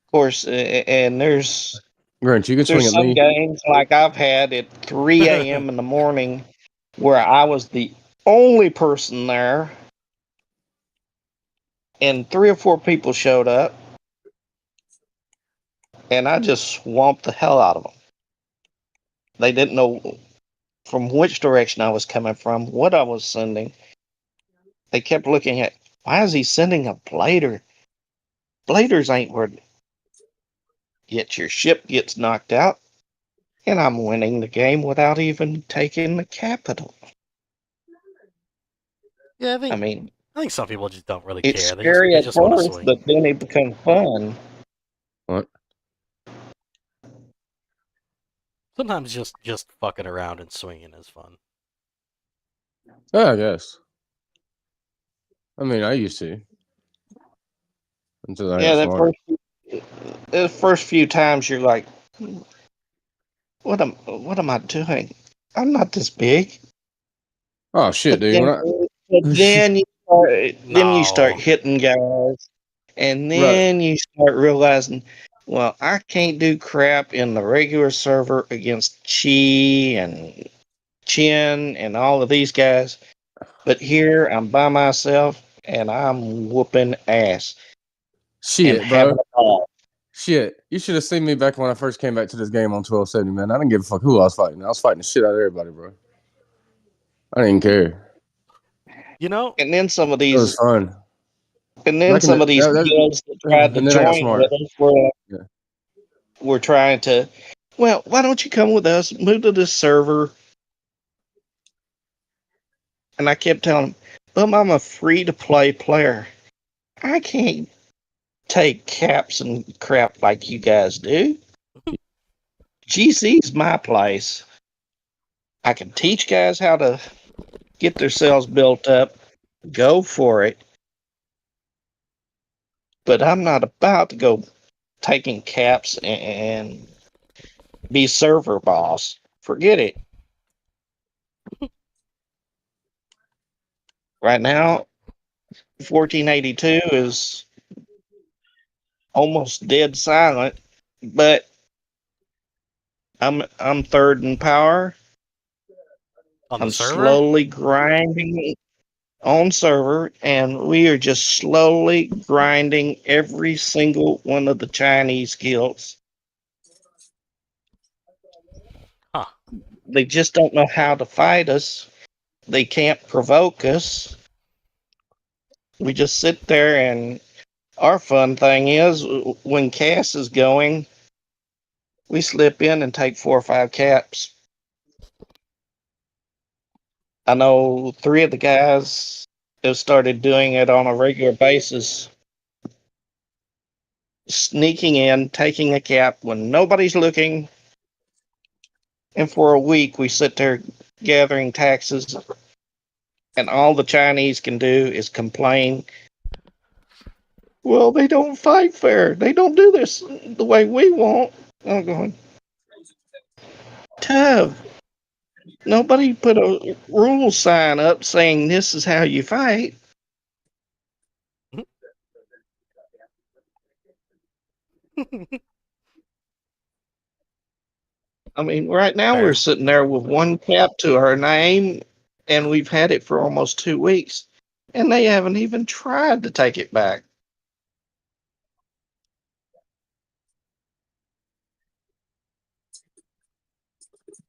Of course, and there's Wrench, you can swing at some me. games like I've had at 3 a.m. in the morning where I was the only person there, and 3 or 4 people showed up, and I just swamped the hell out of them. They didn't know from which direction I was coming from, what I was sending. They kept looking at, why is he sending a blader? Bladers ain't where yet your ship gets knocked out, and I'm winning the game without even taking the capital. Yeah, I mean, I think some people just don't really it's care. scary They at just want to first, swing. but then it becomes fun. What? Sometimes just fucking around and swinging is fun. Yeah, I guess. I mean, I used to until I Yeah, got that smart. the first few times you're like, what am I doing? I'm not this big. Oh shit, But dude! then, When but I then you start No. hitting guys, and right, then you start realizing, well, I can't do crap in the regular server against Chi and Chin and all of these guys. But here I'm by myself and I'm whooping ass and shit, bro. having a ball. Shit, you should have seen me back when I first came back to this game on 1270, man. I didn't give a fuck who I was fighting. I was fighting the shit out of everybody, bro. I didn't care. You know, And then some of It was these, fun. and then Back in some of these that, guilds that tried to and then I got join with smart. us Yeah. were trying to, well, why don't you come with us? Move to this server. And I kept telling him, I'm a free to play player. I can't take caps and crap like you guys do. GC's my place. I can teach guys how to get themselves built up. Go for it. But I'm not about to go taking caps and be server boss. Forget it. Right now, 1482 is almost dead silent, but I'm third in power. on the I'm server. slowly grinding on server, and we are just slowly grinding every single one of the Chinese guilds. Huh. They just don't know how to fight us. They can't provoke us. We just sit there, and our fun thing is when Cass is going, we slip in and take 4 or 5 caps. I know 3 of the guys have started doing it on a regular basis, sneaking in, taking a cap when nobody's looking, and for a week we sit there gathering taxes, and all the Chinese can do is complain. Well, they don't fight fair. They don't do this the way we want. I'm going, Tov, nobody put a rule sign up saying this is how you fight. I mean, right now we're Fair. sitting there with 1 cap to our name, and we've had it for almost 2 weeks, and they haven't even tried to take it back.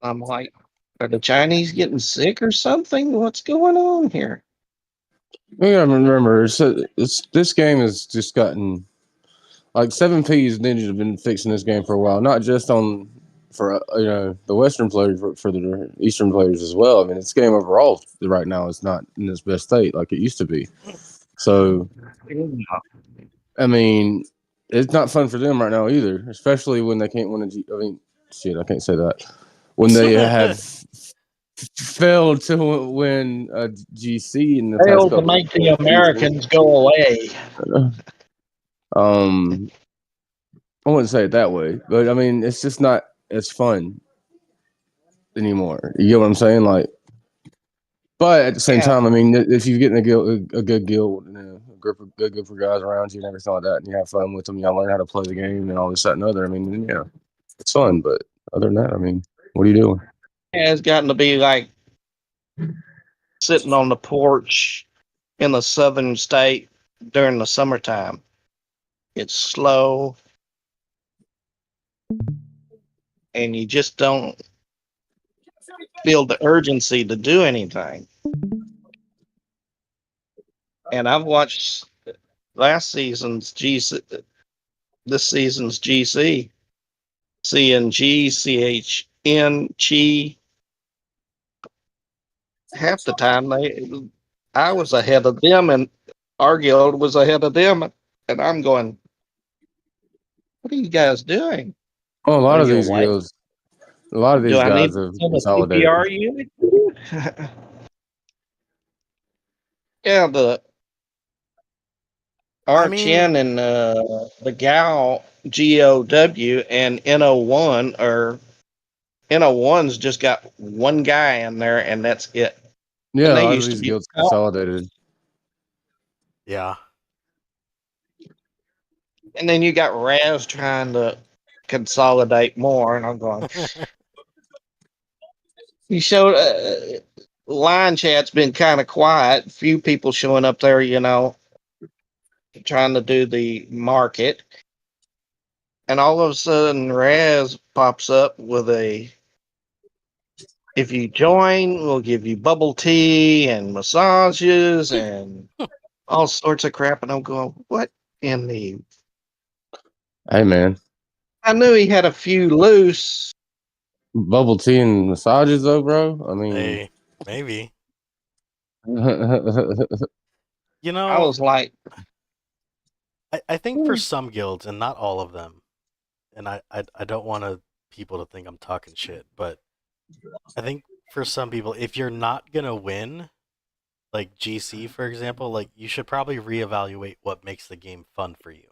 I'm like, are the Chinese getting sick or something? What's going on here? We gotta remember, it's this game has just gotten like 7P's Ninjas have been fixing this game for a while, not just on for the Western players, for the Eastern players as well. I mean, this game overall right now is not in its best state like it used to be. So, I mean, it's not fun for them right now either, especially when they can't win a G. I mean, shit, I can't say that when they have failed to win a GC in the past Failed to couple make the of seasons. Americans go away. Um, I wouldn't say it that way, but I mean, it's just not as fun anymore. You get what I'm saying? Like, but at the same Yeah, time, I mean, if you get in a good guild, a group of guys around you and everything like that, and you have fun with them, you learn how to play the game and all this, that, and other. I mean, yeah, it's fun. But other than that, I mean, what are you doing? it has gotten to be like sitting on the porch in the southern state during the summertime. It's slow, and you just don't feel the urgency to do anything. And I've watched last season's GC, this season's GC, CNG, CHN, Chi. Half the time I was ahead of them, and our guild was ahead of them, and I'm going, what are you guys doing? Well, a Are lot of you these awake? guilds, a lot of Do these I need guys to have send a consolidated. CPR unit? Yeah, the I Archen mean, and the Gal GOW and NO1 are NO1's just got one guy in there, and that's it. Yeah, And a they lot of used to these be guilds top. consolidated. yeah. And then you got Raz trying to consolidate more, and I'm going. You showed line chat's been kind of quiet. Few people showing up there, trying to do the market, and all of a sudden Raz pops up with a. If you join, we'll give you bubble tea and massages and all sorts of crap. And I'm going, what in the? Hey, man, I knew he had a few loose. bubble tea and massages, though, bro. I mean, Hey, maybe. yeah, You I know, was like, I think for some guilds, and not all of them, and I don't want people to think I'm talking shit, but I think for some people, if you're not gonna win, like GC for example, like you should probably reevaluate what makes the game fun for you.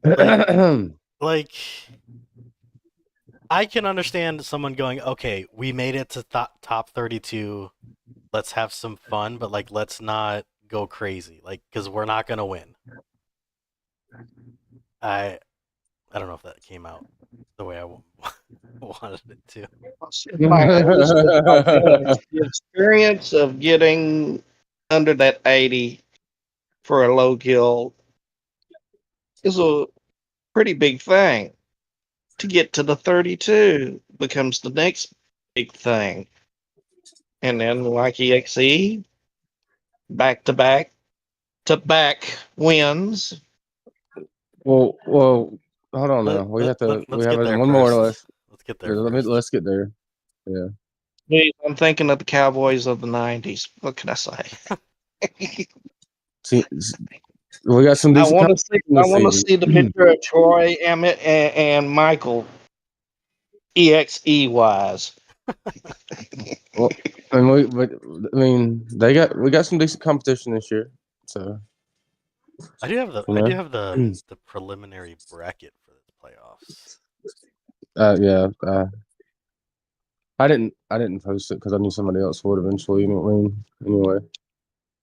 Like like I can understand someone going, okay, we made it to top 32. Let's have some fun, but like let's not go crazy, like because we're not gonna win. I I don't know if that came out the way I wanted it to. it was just like the experience of getting under that 80 for a low guild is a pretty big thing. To get to the 32 becomes the next big thing. And then, like EXE, back to back wins. well, hold on now. We have to. We Let's have get there one more first. left. Let's get there Yeah, first. let's get there. Yeah. I'm thinking of the Cowboys of the 90s. What can I say? See, we got some I decent want to see. competition I this want to season. see the picture of Troy, Emmett, and Michael. EXE wise. Well, and I mean, we got some decent competition this year. So I do have the you I do know, have the preliminary bracket for the playoffs. yeah. I didn't post it because I knew somebody else would eventually. You know what I mean? Anyway,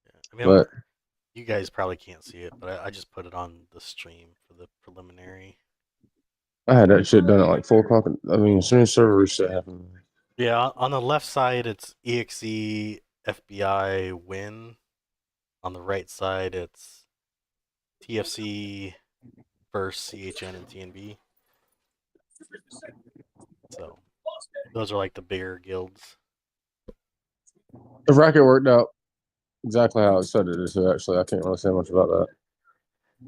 Yeah. I mean, but you guys probably can't see it, but I just put it on the stream for the preliminary. I had that shit done at like 4 o'clock. I mean, as soon as server reset happened. Yeah, on the left side it's EXE FBI win. On the right side it's TFC versus CHN and TNB. So those are like the bigger guilds. The bracket worked out exactly how I said it is. Actually, I can't really say much about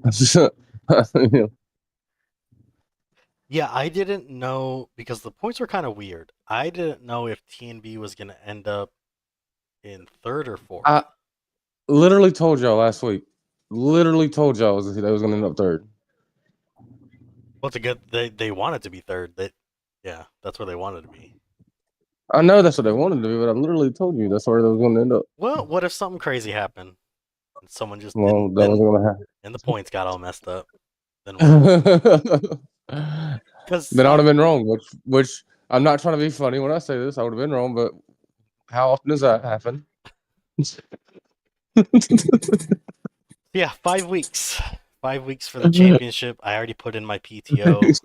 that. You know, Yeah, I didn't know because the points were kind of weird. I didn't know if TNB was going to end up in third or fourth. I literally told y'all last week. Literally told y'all they was going to end up third. Well, it's a good. They wanted to be third. Yeah, that's where they wanted to be. I know that's what they wanted to be, but I literally told you that's where they was going to end up. Well, what if something crazy happened and someone just Well, didn't? that wasn't Then going to happen. and the points got all messed up. Then what? Because Then I would have been wrong, which I'm not trying to be funny when I say this. I would have been wrong, but how often does that happen? yeah, 5 weeks. 5 weeks for the championship. I already put in my PTO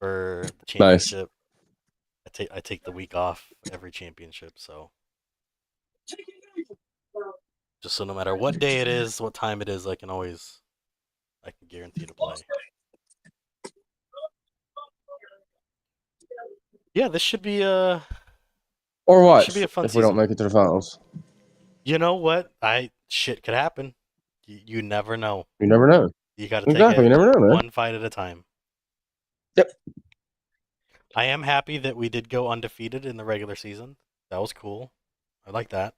for the Nice. championship. I take the week off every championship, so just so no matter what day it is, what time it is, I can guarantee to play. Yeah, this should be a Or this should be watch a fun if we don't season. make it to the finals. You know what? Shit could happen. You never know. You never know. You got to take Exactly. it You never know, man. one fight at a time. Yep. I am happy that we did go undefeated in the regular season. That was cool. I like that.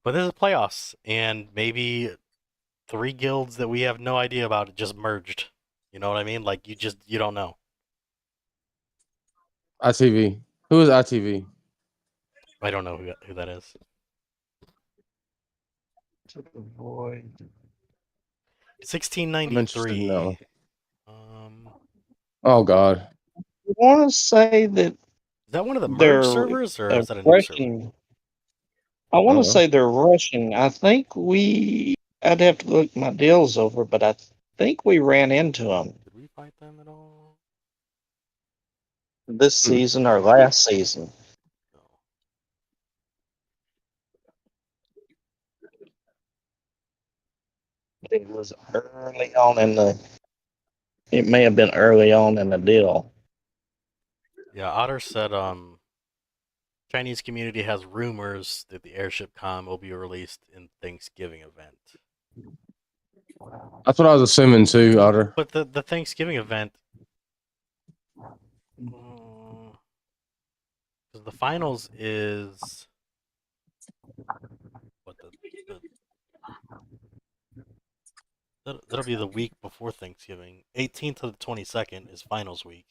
But this is playoffs, and maybe 3 guilds that we have no idea about just merged. You know what I mean? Like you don't know. ITV. Who is ITV? I don't know who that is. Boy. I'm interested in that 1693. one. Um, Oh God. I want to say that is that one of the merge they're servers or is that a new server? rushing. I want to Uh-oh. say they're rushing. I'd have to look my deals over, but I think we ran into them Did we fight them at all? this season or last season. No. It was early on in the. It may have been early on in the deal. Yeah, Otter said Chinese community has rumors that the airship con will be released in Thanksgiving event. That's what I was assuming too, Otter. But the Thanksgiving event, because the finals is what the that'll be the week before Thanksgiving. 18th to the 22nd is finals week.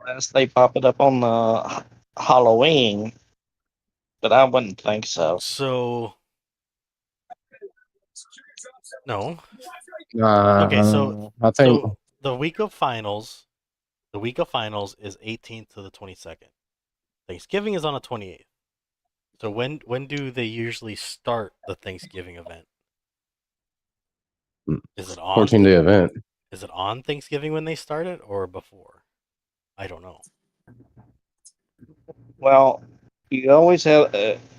Unless they pop it up on the Halloween, but I wouldn't think so. So no. Okay, so I think the week of finals is 18th to the 22nd. Thanksgiving is on the 28th. So when do they usually start the Thanksgiving event? Is it on 14-day event. Is it on Thanksgiving when they start it or before? I don't know. Well, you always have.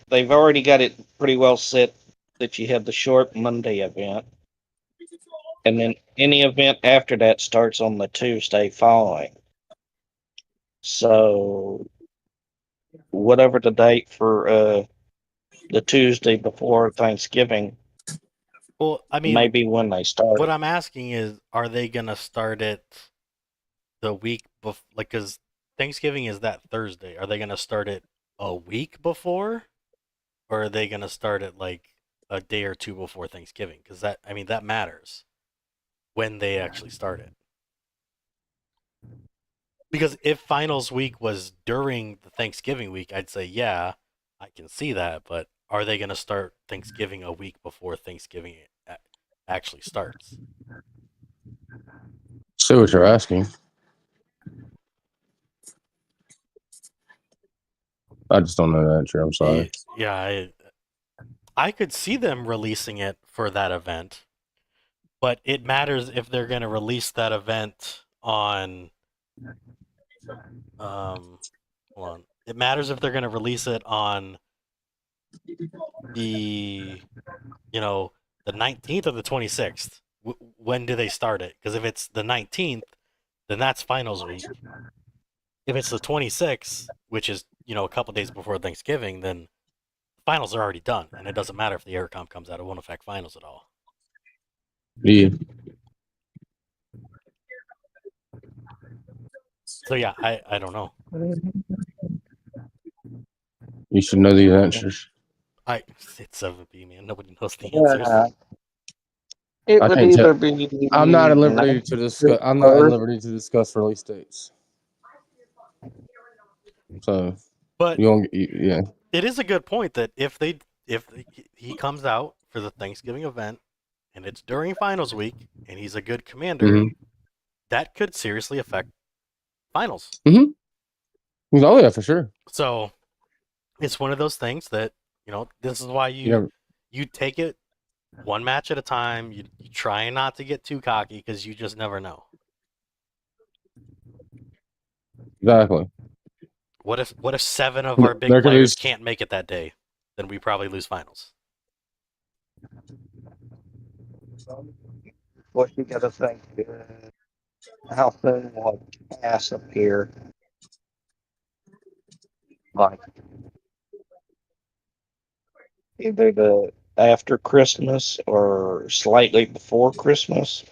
They've already got it pretty well set that you have the short Monday event, and then any event after that starts on the Tuesday following. So, whatever the date for the Tuesday before Thanksgiving, Well, I mean, maybe when they start. what I'm asking is, are they gonna start it the week before? Like, cause Thanksgiving is that Thursday. Are they gonna start it a week before, or are they gonna start it like a day or two before Thanksgiving? Because that matters when they actually start it. Because if finals week was during the Thanksgiving week, I'd say yeah, I can see that. But are they gonna start Thanksgiving a week before Thanksgiving actually starts? See what you're asking. I just don't know the answer. I'm sorry. Yeah, I could see them releasing it for that event, but it matters if they're going to release that event on. Hold on. It matters if they're going to release it on the, the 19th or the 26th. When do they start it? Because if it's the 19th, then that's finals week. If it's the 26th, which is a couple days before Thanksgiving, then finals are already done, and it doesn't matter if the air comp comes out; it won't affect finals at all. Yeah. So yeah, I don't know. You should know these answers. It's 7 p, man. Nobody knows the answers. It I would can't either tell. be. I'm not at liberty to discuss. I'm not at liberty to discuss release dates. So But yeah. it is a good point that if he comes out for the Thanksgiving event and it's during finals week and he's a good commander, Mm-hmm. that could seriously affect finals. Mm-hmm. Oh yeah, for sure. So it's one of those things that this is why you take it one match at a time. You try not to get too cocky because you just never know. Exactly. What if 7 of our big There could be. players can't make it that day? Then we probably lose finals. What you got to think? How soon will Cass appear? Like either after Christmas or slightly before Christmas,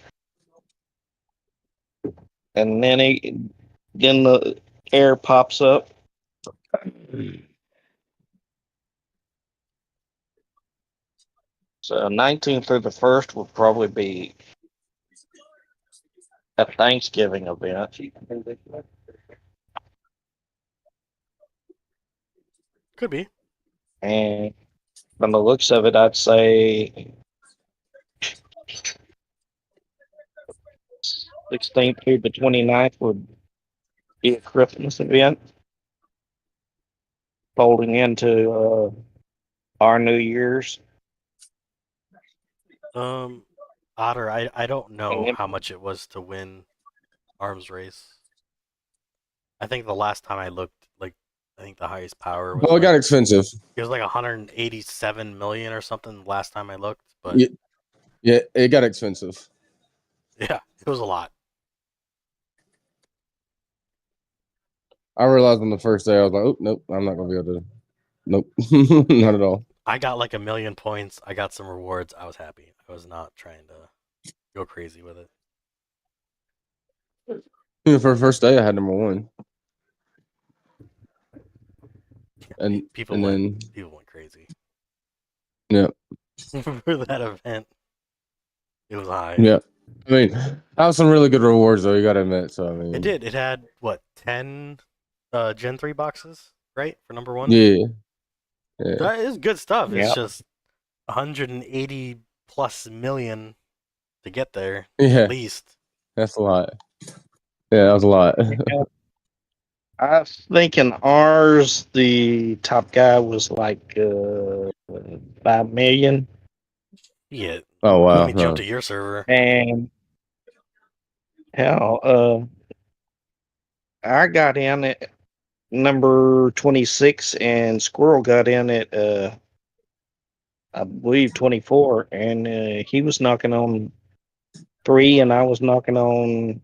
and then air pops up. So 19th through the 1st will probably be a Thanksgiving event. Could be. And from the looks of it, I'd say 16th through the 29th would be a Christmas event, folding into our New Year's. Otter, I don't know And how much it was to win arms race. I think the last time I looked, like, I think the highest power was Well, it got like expensive. it was like 187 million or something last time I looked. But Yeah, yeah, it got expensive. yeah, it was a lot. I realized on the first day, I was like, oh, nope, I'm not going to be able to. Nope, not at all. I got like 1,000,000 points. I got some rewards. I was happy. I was not trying to go crazy with it. For the first day, I had number one. And People and went then, crazy yeah, for that event. It was high. yeah. I mean, that was some really good rewards, though, you got to admit. So, I mean, It did. It had what 10 Gen 3 boxes, right? For number one. yeah, yeah, That is good stuff. It's yeah, just 180 plus million to get there, yeah, at least. that's a lot. Yeah, that was a lot. I think in ours, the top guy was like 5 million. Yeah. Oh, Let wow. me jump No. to your server. And hell, I got in at number 26, and Squirrel got in at, I believe, 24. And he was knocking on 3, and I was knocking on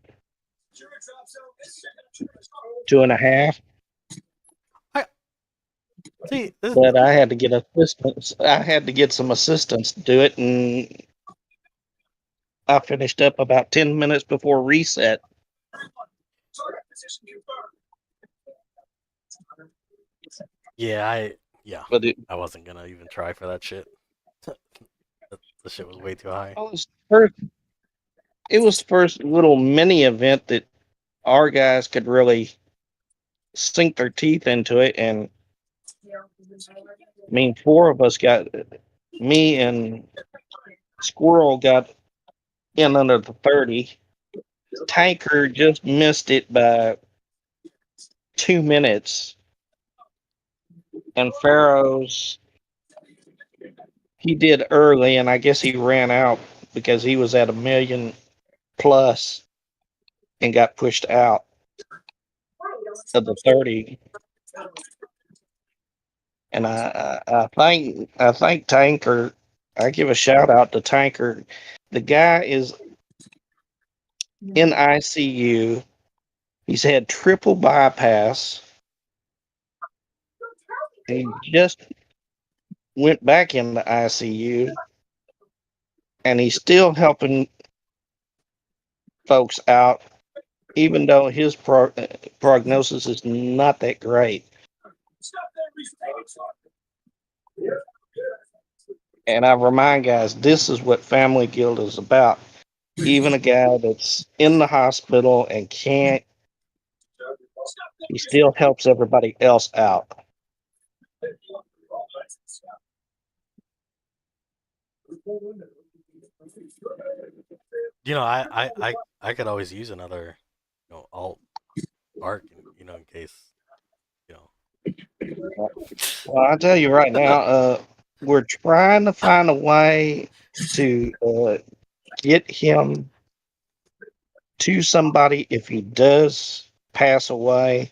2.5. I see. But I had to get assistance. I had to get some assistance to do it, and I finished up about 10 minutes before reset. Yeah. But I wasn't gonna even try for that shit. The shit was way too high. it was the first little mini event that our guys could really sink their teeth into it. And I mean, 4 of us got, me and Squirrel got in under the 30. Tanker just missed it by 2 minutes. And Pharaoh's, he did early, and I guess he ran out because he was at 1 million plus and got pushed out of the 30. And I think Tanker. I give a shout out to Tanker. The guy is in ICU. He's had triple bypass. He just went back into ICU, and he's still helping folks out, even though his prognosis is not that great. And I remind guys, this is what Family Guild is about. Even a guy that's in the hospital and can't, he still helps everybody else out. I could always use another, alt arc, in case, you know. Well, I'll tell you right now, we're trying to find a way to get him to somebody if he does pass away.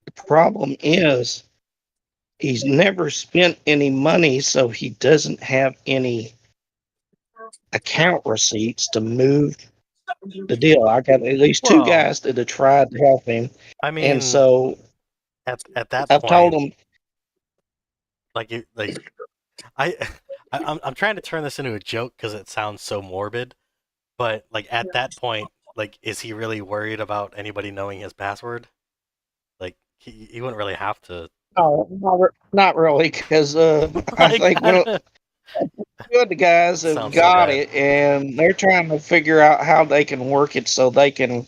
The problem is he's never spent any money, so he doesn't have any account receipts to move the deal. I got at least 2 Well, guys that have tried to help him, I and mean, so at that I've told point, him, like I, I'm trying to turn this into a joke because it sounds so morbid, but like at that point, like, is he really worried about anybody knowing his password? Like, he wouldn't really have to. No, not really, because I Like, think two of the guys have sounds so got bad. it, and they're trying to figure out how they can work it so they can,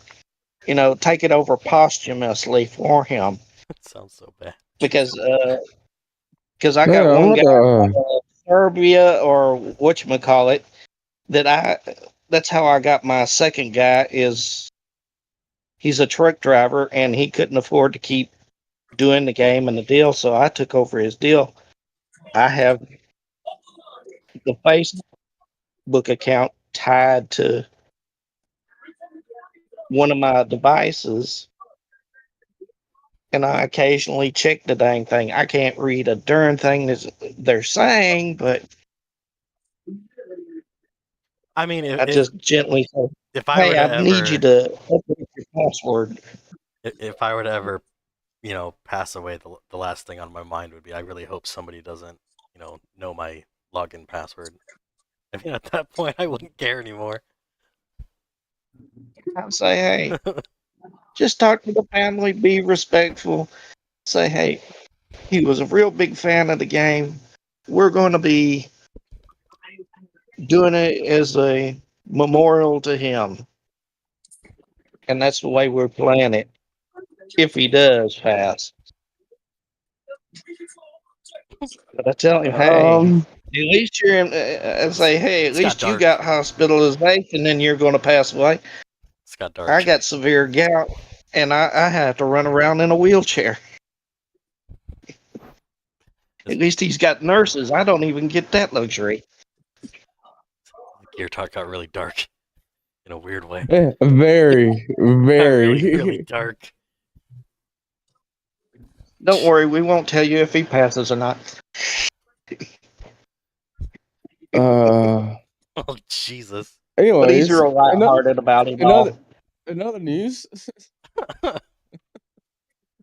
take it over posthumously for him. It sounds so bad. Because I got Yeah, I'm one about guy to. from Serbia or whatchamacallit that that's how I got my second guy is he's a truck driver and he couldn't afford to keep doing the game and the deal, so I took over his deal. I have the Facebook account tied to one of my devices, and I occasionally check the dang thing. I can't read a darn thing that they're saying, but I mean, I just gently say, if I were "Hey, to I need you ever to open up your password." if I were to ever, pass away, the last thing on my mind would be, I really hope somebody doesn't, know my login password. I mean, at that point, I wouldn't care anymore. I say, "Hey, just talk to the family, be respectful." Say, "Hey, he was a real big fan of the game. We're going to be doing it as a memorial to him, and that's the way we're playing it. If he does pass." But I tell him, "Hey, Um, at least you're in," and say, "Hey, at It's got least you dark. got hospitalization and you're going to pass away. It's got I dark. got severe gout and I have to run around in a wheelchair. At least he's got nurses. I don't even get that luxury." Gear talk got really dark in a weird way. very, Got really, really very. dark. Don't worry, we won't tell you if he passes or not. Uh, Oh, Jesus. But he's anyways, real lighthearted about it another all. another news.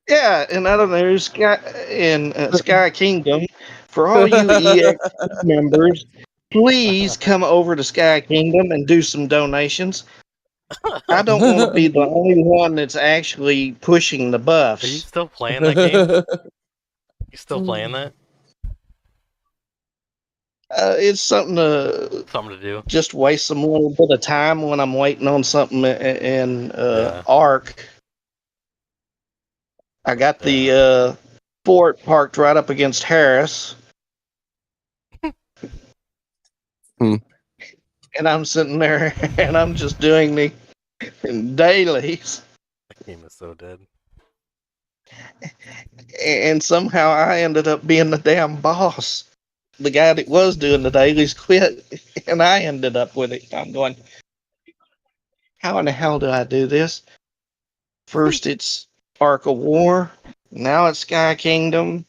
Yeah, in other news, Sky Kingdom, for all you EXE members, please come over to Sky Kingdom and do some donations. I don't want to be the only one that's actually pushing the Are you buffs. still playing that game? You still playing that? It's something to Something to do? just waste some little bit of time when I'm waiting on something in Yeah. Arc. I got the Yeah. fort parked right up against Harris, Hmm. and I'm sitting there and I'm just doing the dailies, That game is so dead. and somehow I ended up being the damn boss. The guy that was doing the dailies quit, and I ended up with it. I'm going, how in the hell do I do this? First it's Arc of War, now it's Sky Kingdom.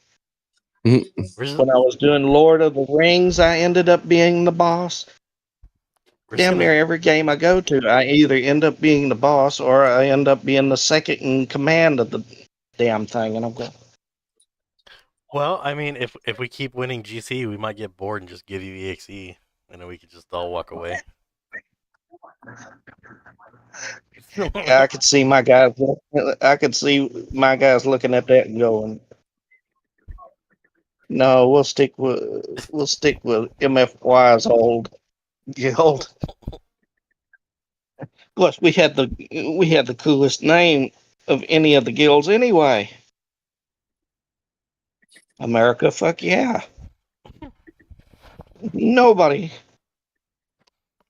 We're When I was doing Lord of the Rings, I ended up being the boss. just Damn gonna. near every game I go to, I either end up being the boss or I end up being the second in command of the damn thing. And I'm going, Well, I mean, if we keep winning GC, we might get bored and just give you EXE, and then we could just all walk away. yeah, I could see my guys. I could see my guys looking at that and going, "No, we'll stick with MFY's old guild." Plus, we had the coolest name of any of the guilds anyway. America, fuck yeah. Nobody.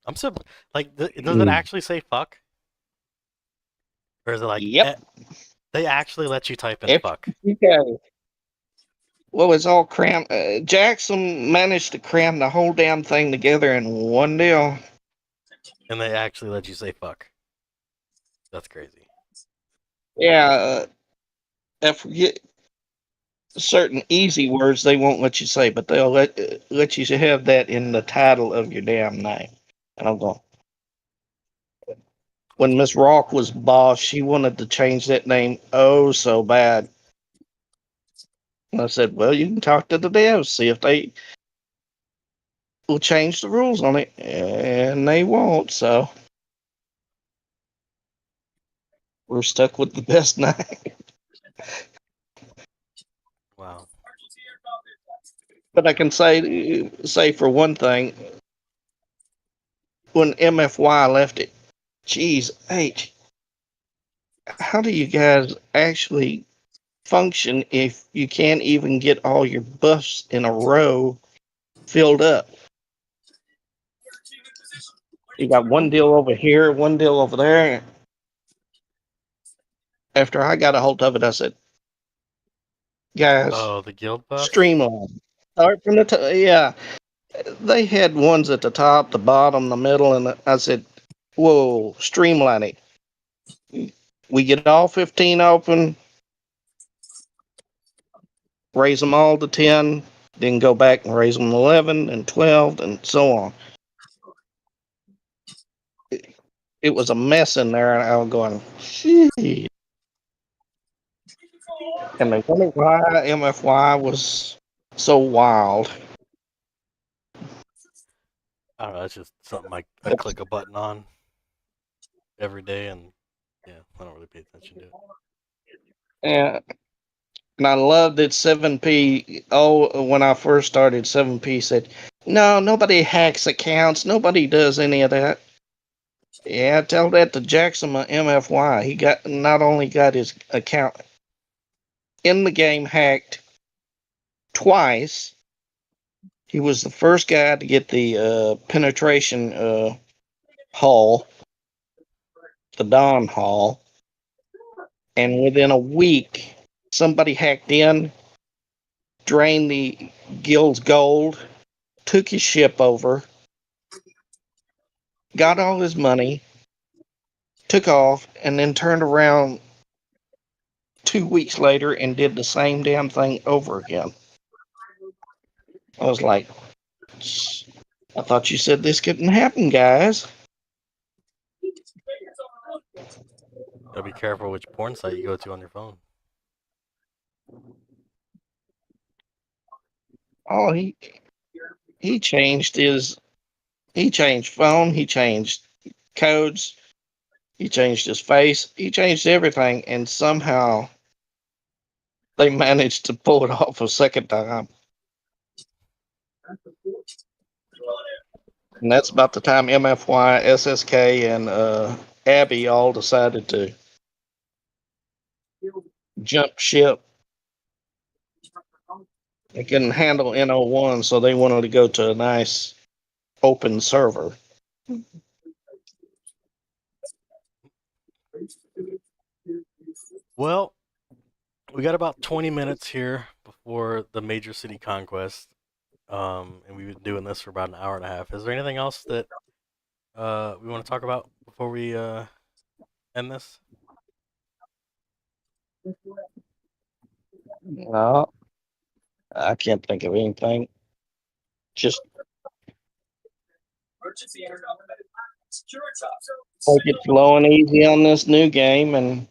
I'm so like, does it actually say fuck, or is it like Yep. they actually let you type in fuck, FTK. Well, it's all crammed. Jackson managed to cram the whole damn thing together in one deal. and they actually let you say fuck? That's crazy. Yeah, I forget certain easy words they won't let you say, but they'll let you have that in the title of your damn name. And I'm going. That's When Miss weird. Rock was boss, she wanted to change that name oh so bad. And I said, "Well, you can talk to the devs, see if they will change the rules on it," and they won't. So we're stuck with the best 9. Wow. But I can say for one thing, when MFY left it, geez, H, how do you guys actually function if you can't even get all your buffs in a row filled up? You got one deal over here, one deal over there. After I got a hold of it, I said, guys, Oh, the guild buff? streamline. Start from the top. Yeah, they had ones at the top, the bottom, the middle, and I said, whoa, streamline it. We get all 15 open, raise them all to 10, then go back and raise them 11 and 12 and so on. It was a mess in there, and I was going, gee. And they wonder why MFY was so wild. I don't know. It's just something I click a button on every day, and yeah, I don't really pay attention to it. And I loved that 7P. Oh, when I first started, 7P said, no, nobody hacks accounts. Nobody does any of that. Yeah, tell that to Jackson MFY. He not only got his account in the game hacked twice, he was the first guy to get the penetration haul, the Dawn haul. And within a week, somebody hacked in, drained the guild's gold, took his ship over, got all his money, took off, and then turned around 2 weeks later and did the same damn thing over again. I was like, I thought you said this couldn't happen, guys. Gotta be careful which porn site you go to on your phone. Oh, he changed phone, he changed codes, he changed his face, he changed everything, and somehow they managed to pull it off a second time. And that's about the time MFY, SSK, and Abby all decided to jump ship. They couldn't handle N01, so they wanted to go to a nice open server. Well, we got about 20 minutes here before the major city conquest, and we've been doing this for about an hour and a half. Is there anything else that we want to talk about before we end this? No, I can't think of anything. Just take it slow and easy on this new game and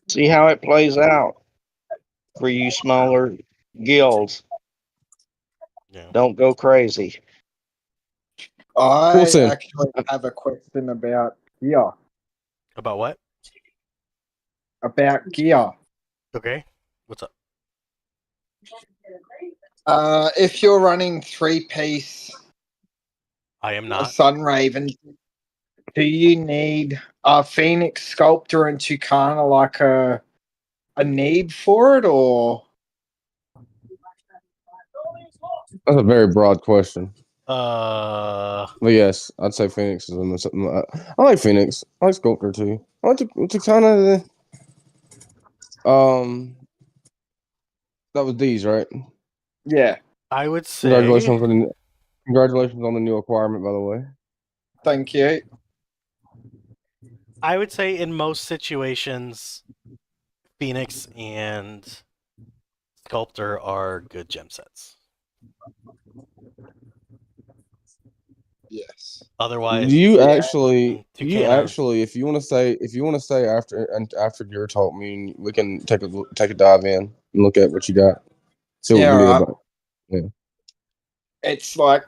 see how it plays out for you smaller guilds. Yeah. Don't go crazy. I Wilson. actually have a question about gear. About what? About gear. Okay. What's up? If you're running 3-piece I am not. Sun Raven, do you need a Phoenix Sculptor and Tucana like a need for it, or? That's a very broad question. Uh, But yes, I'd say Phoenix is something. I like Phoenix. I like Sculptor too. I like to kind of. That was D's, right? Yeah, I would say. Congratulations on the new acquirement, by the way. thank you. I would say in most situations, Phoenix and Sculptor are good gem sets. Yes. Otherwise, Do you Yeah. actually? Do you Tucana. actually? If you want to stay after your talk, we can take a dive in and look at what you got. See what Yeah, we can do right. about. Yeah. It's like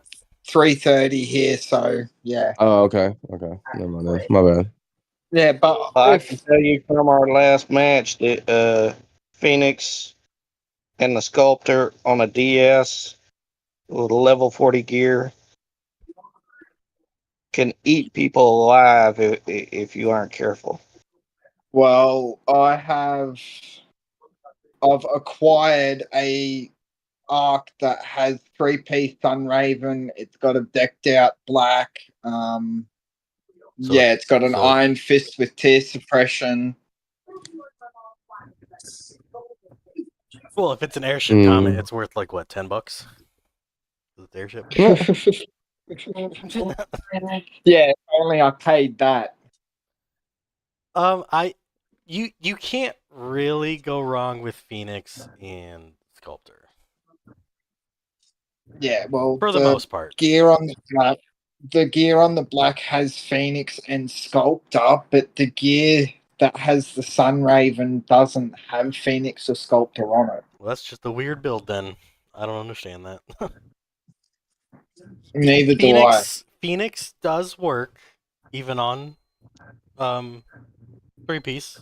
3:30 here, so yeah. Oh, okay. Never mind. Then. My bad. Yeah, but I if can tell you from our last match that Phoenix and the Sculptor on a DS with level 40 gear can eat people alive if you aren't careful. well, I've acquired a arc that has 3-piece Sunraven. It's got a decked out black. So Yeah, it's got an so Iron Fist with tear suppression. well, if it's an airship comet, it's worth like what, $10? The airship. Yeah, if only I paid that. You can't really go wrong with Phoenix and Sculptor Yeah, well, for the most part. the gear on the black has Phoenix and Sculptor, but the gear that has the Sunraven doesn't have Phoenix or Sculptor on it. Well, that's just a weird build then. I don't understand that. Neither do I. Phoenix does work even on 3-piece.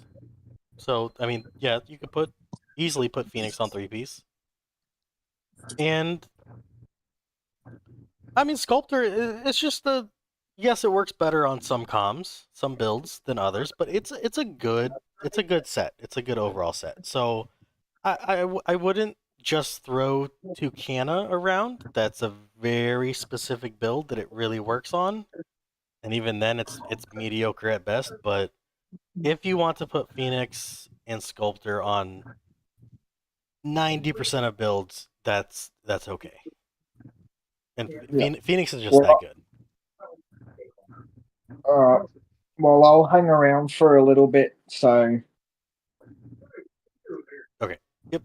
So I mean, yeah, you could easily put Phoenix on 3-piece. And I mean, Sculptor, it's just yes, it works better on some comms, some builds than others, but it's a good set. It's a good overall set. So I wouldn't just throw Tucana around. That's a very specific build that it really works on, and even then, it's mediocre at best. But if you want to put Phoenix and Sculptor on 90% of builds, that's okay. And Yeah. Phoenix is just that good. Well, I'll hang around for a little bit, so Okay. Yep.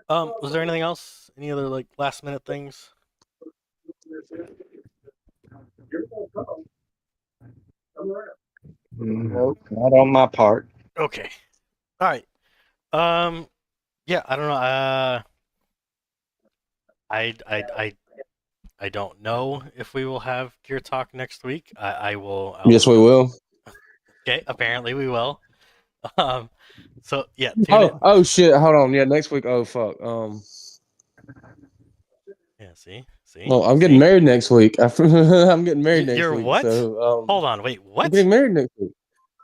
Was there anything else? Any other like last minute things? Nope, not on my part. Okay. All right. Yeah, I don't know. I don't know if we will have Gear Talk next week. I will. Yes, we will. Okay. Apparently, we will. Um. So yeah. Tune in. Oh shit! Hold on. Yeah, next week. Oh fuck. Yeah. See. Well, I'm getting married next week. I'm getting married next You're week. what? So Hold on. Wait. What? I'm getting married next week.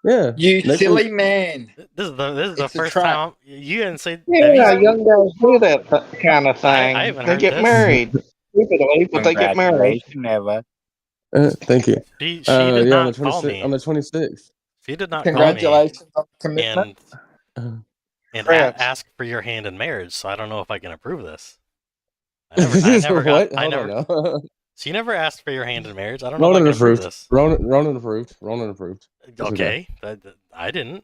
Yeah. you next silly week. man. This is the It's a first trap. time you didn't say. Yeah, young guys do that kind of thing. I haven't They heard get this. married. Stupidly, but they get married. Congratulations, Eva. Thank you. She did yeah, not call me. on the 26th. She did not call me Congratulations on the commitment. and Congrats. ask for your hand in marriage. So I don't know if I can approve this. I never got. What? I Hold never. on now. She never asked for your hand in marriage. I don't know if I Ronan can approve approved. this. Ronan approved. Ronan approved. It's Okay, I didn't.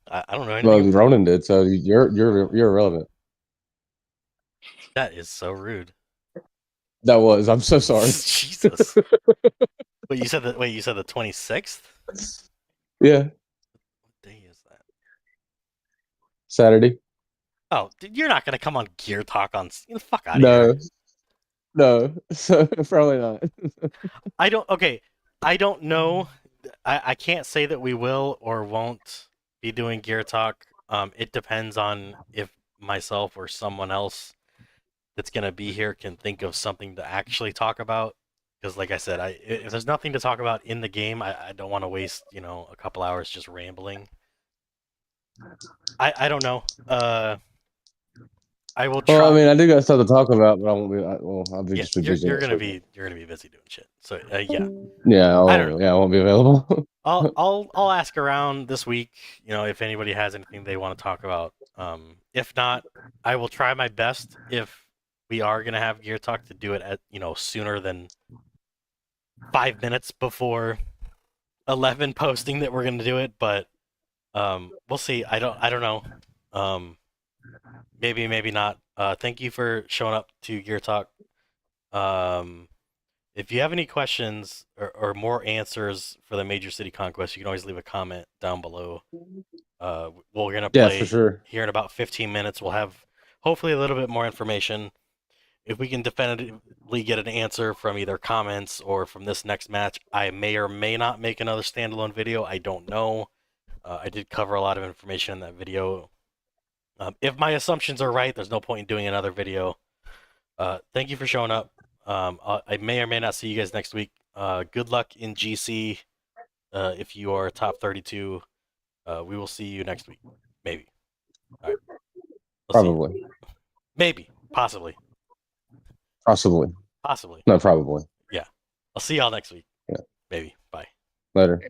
I don't know Well, anything. Ronan did. So you're irrelevant. That is so rude. That was. I'm so sorry. Jesus. Wait, you said that. Wait, you said the 26th? Yeah. What day is that? Saturday. Oh, dude, you're not gonna come on Gear Talk on. Get the fuck out of No. here. No. So probably not. I don't. Okay, I don't know. I can't say that we will or won't be doing Gear Talk. It depends on if myself or someone else that's gonna be here can think of something to actually talk about. Because, like I said, if there's nothing to talk about in the game, I don't want to waste a couple hours just rambling. I don't know. I will try. Well, I mean, I do got stuff to talk about, but I won't be. I'll be Yeah, just be busy. you're next gonna week. be busy doing shit. So yeah, Yeah. I don't know. I won't be available. I'll ask around this week. If anybody has anything they want to talk about. If not, I will try my best. If we are gonna have Gear Talk, to do it at sooner than 5 minutes before 11 posting that we're gonna do it. But we'll see. I don't know. Maybe not. Thank you for showing up to Gear Talk. If you have any questions or more answers for the Major City Conquest, you can always leave a comment down below. We're gonna play for sure. here in about 15 minutes. We'll have hopefully a little bit more information, if we can definitively get an answer from either comments or from this next match, I may or may not make another standalone video. I don't know. I did cover a lot of information in that video. If my assumptions are right, there's no point in doing another video. Thank you for showing up. I may or may not see you guys next week. Good luck in GC. If you are top 32, we will see you next week. Maybe. All right. We'll see you. Probably. Maybe. Possibly. Possibly. Possibly. No, probably. I'll see y'all next week. Yeah. Maybe. Bye. Later.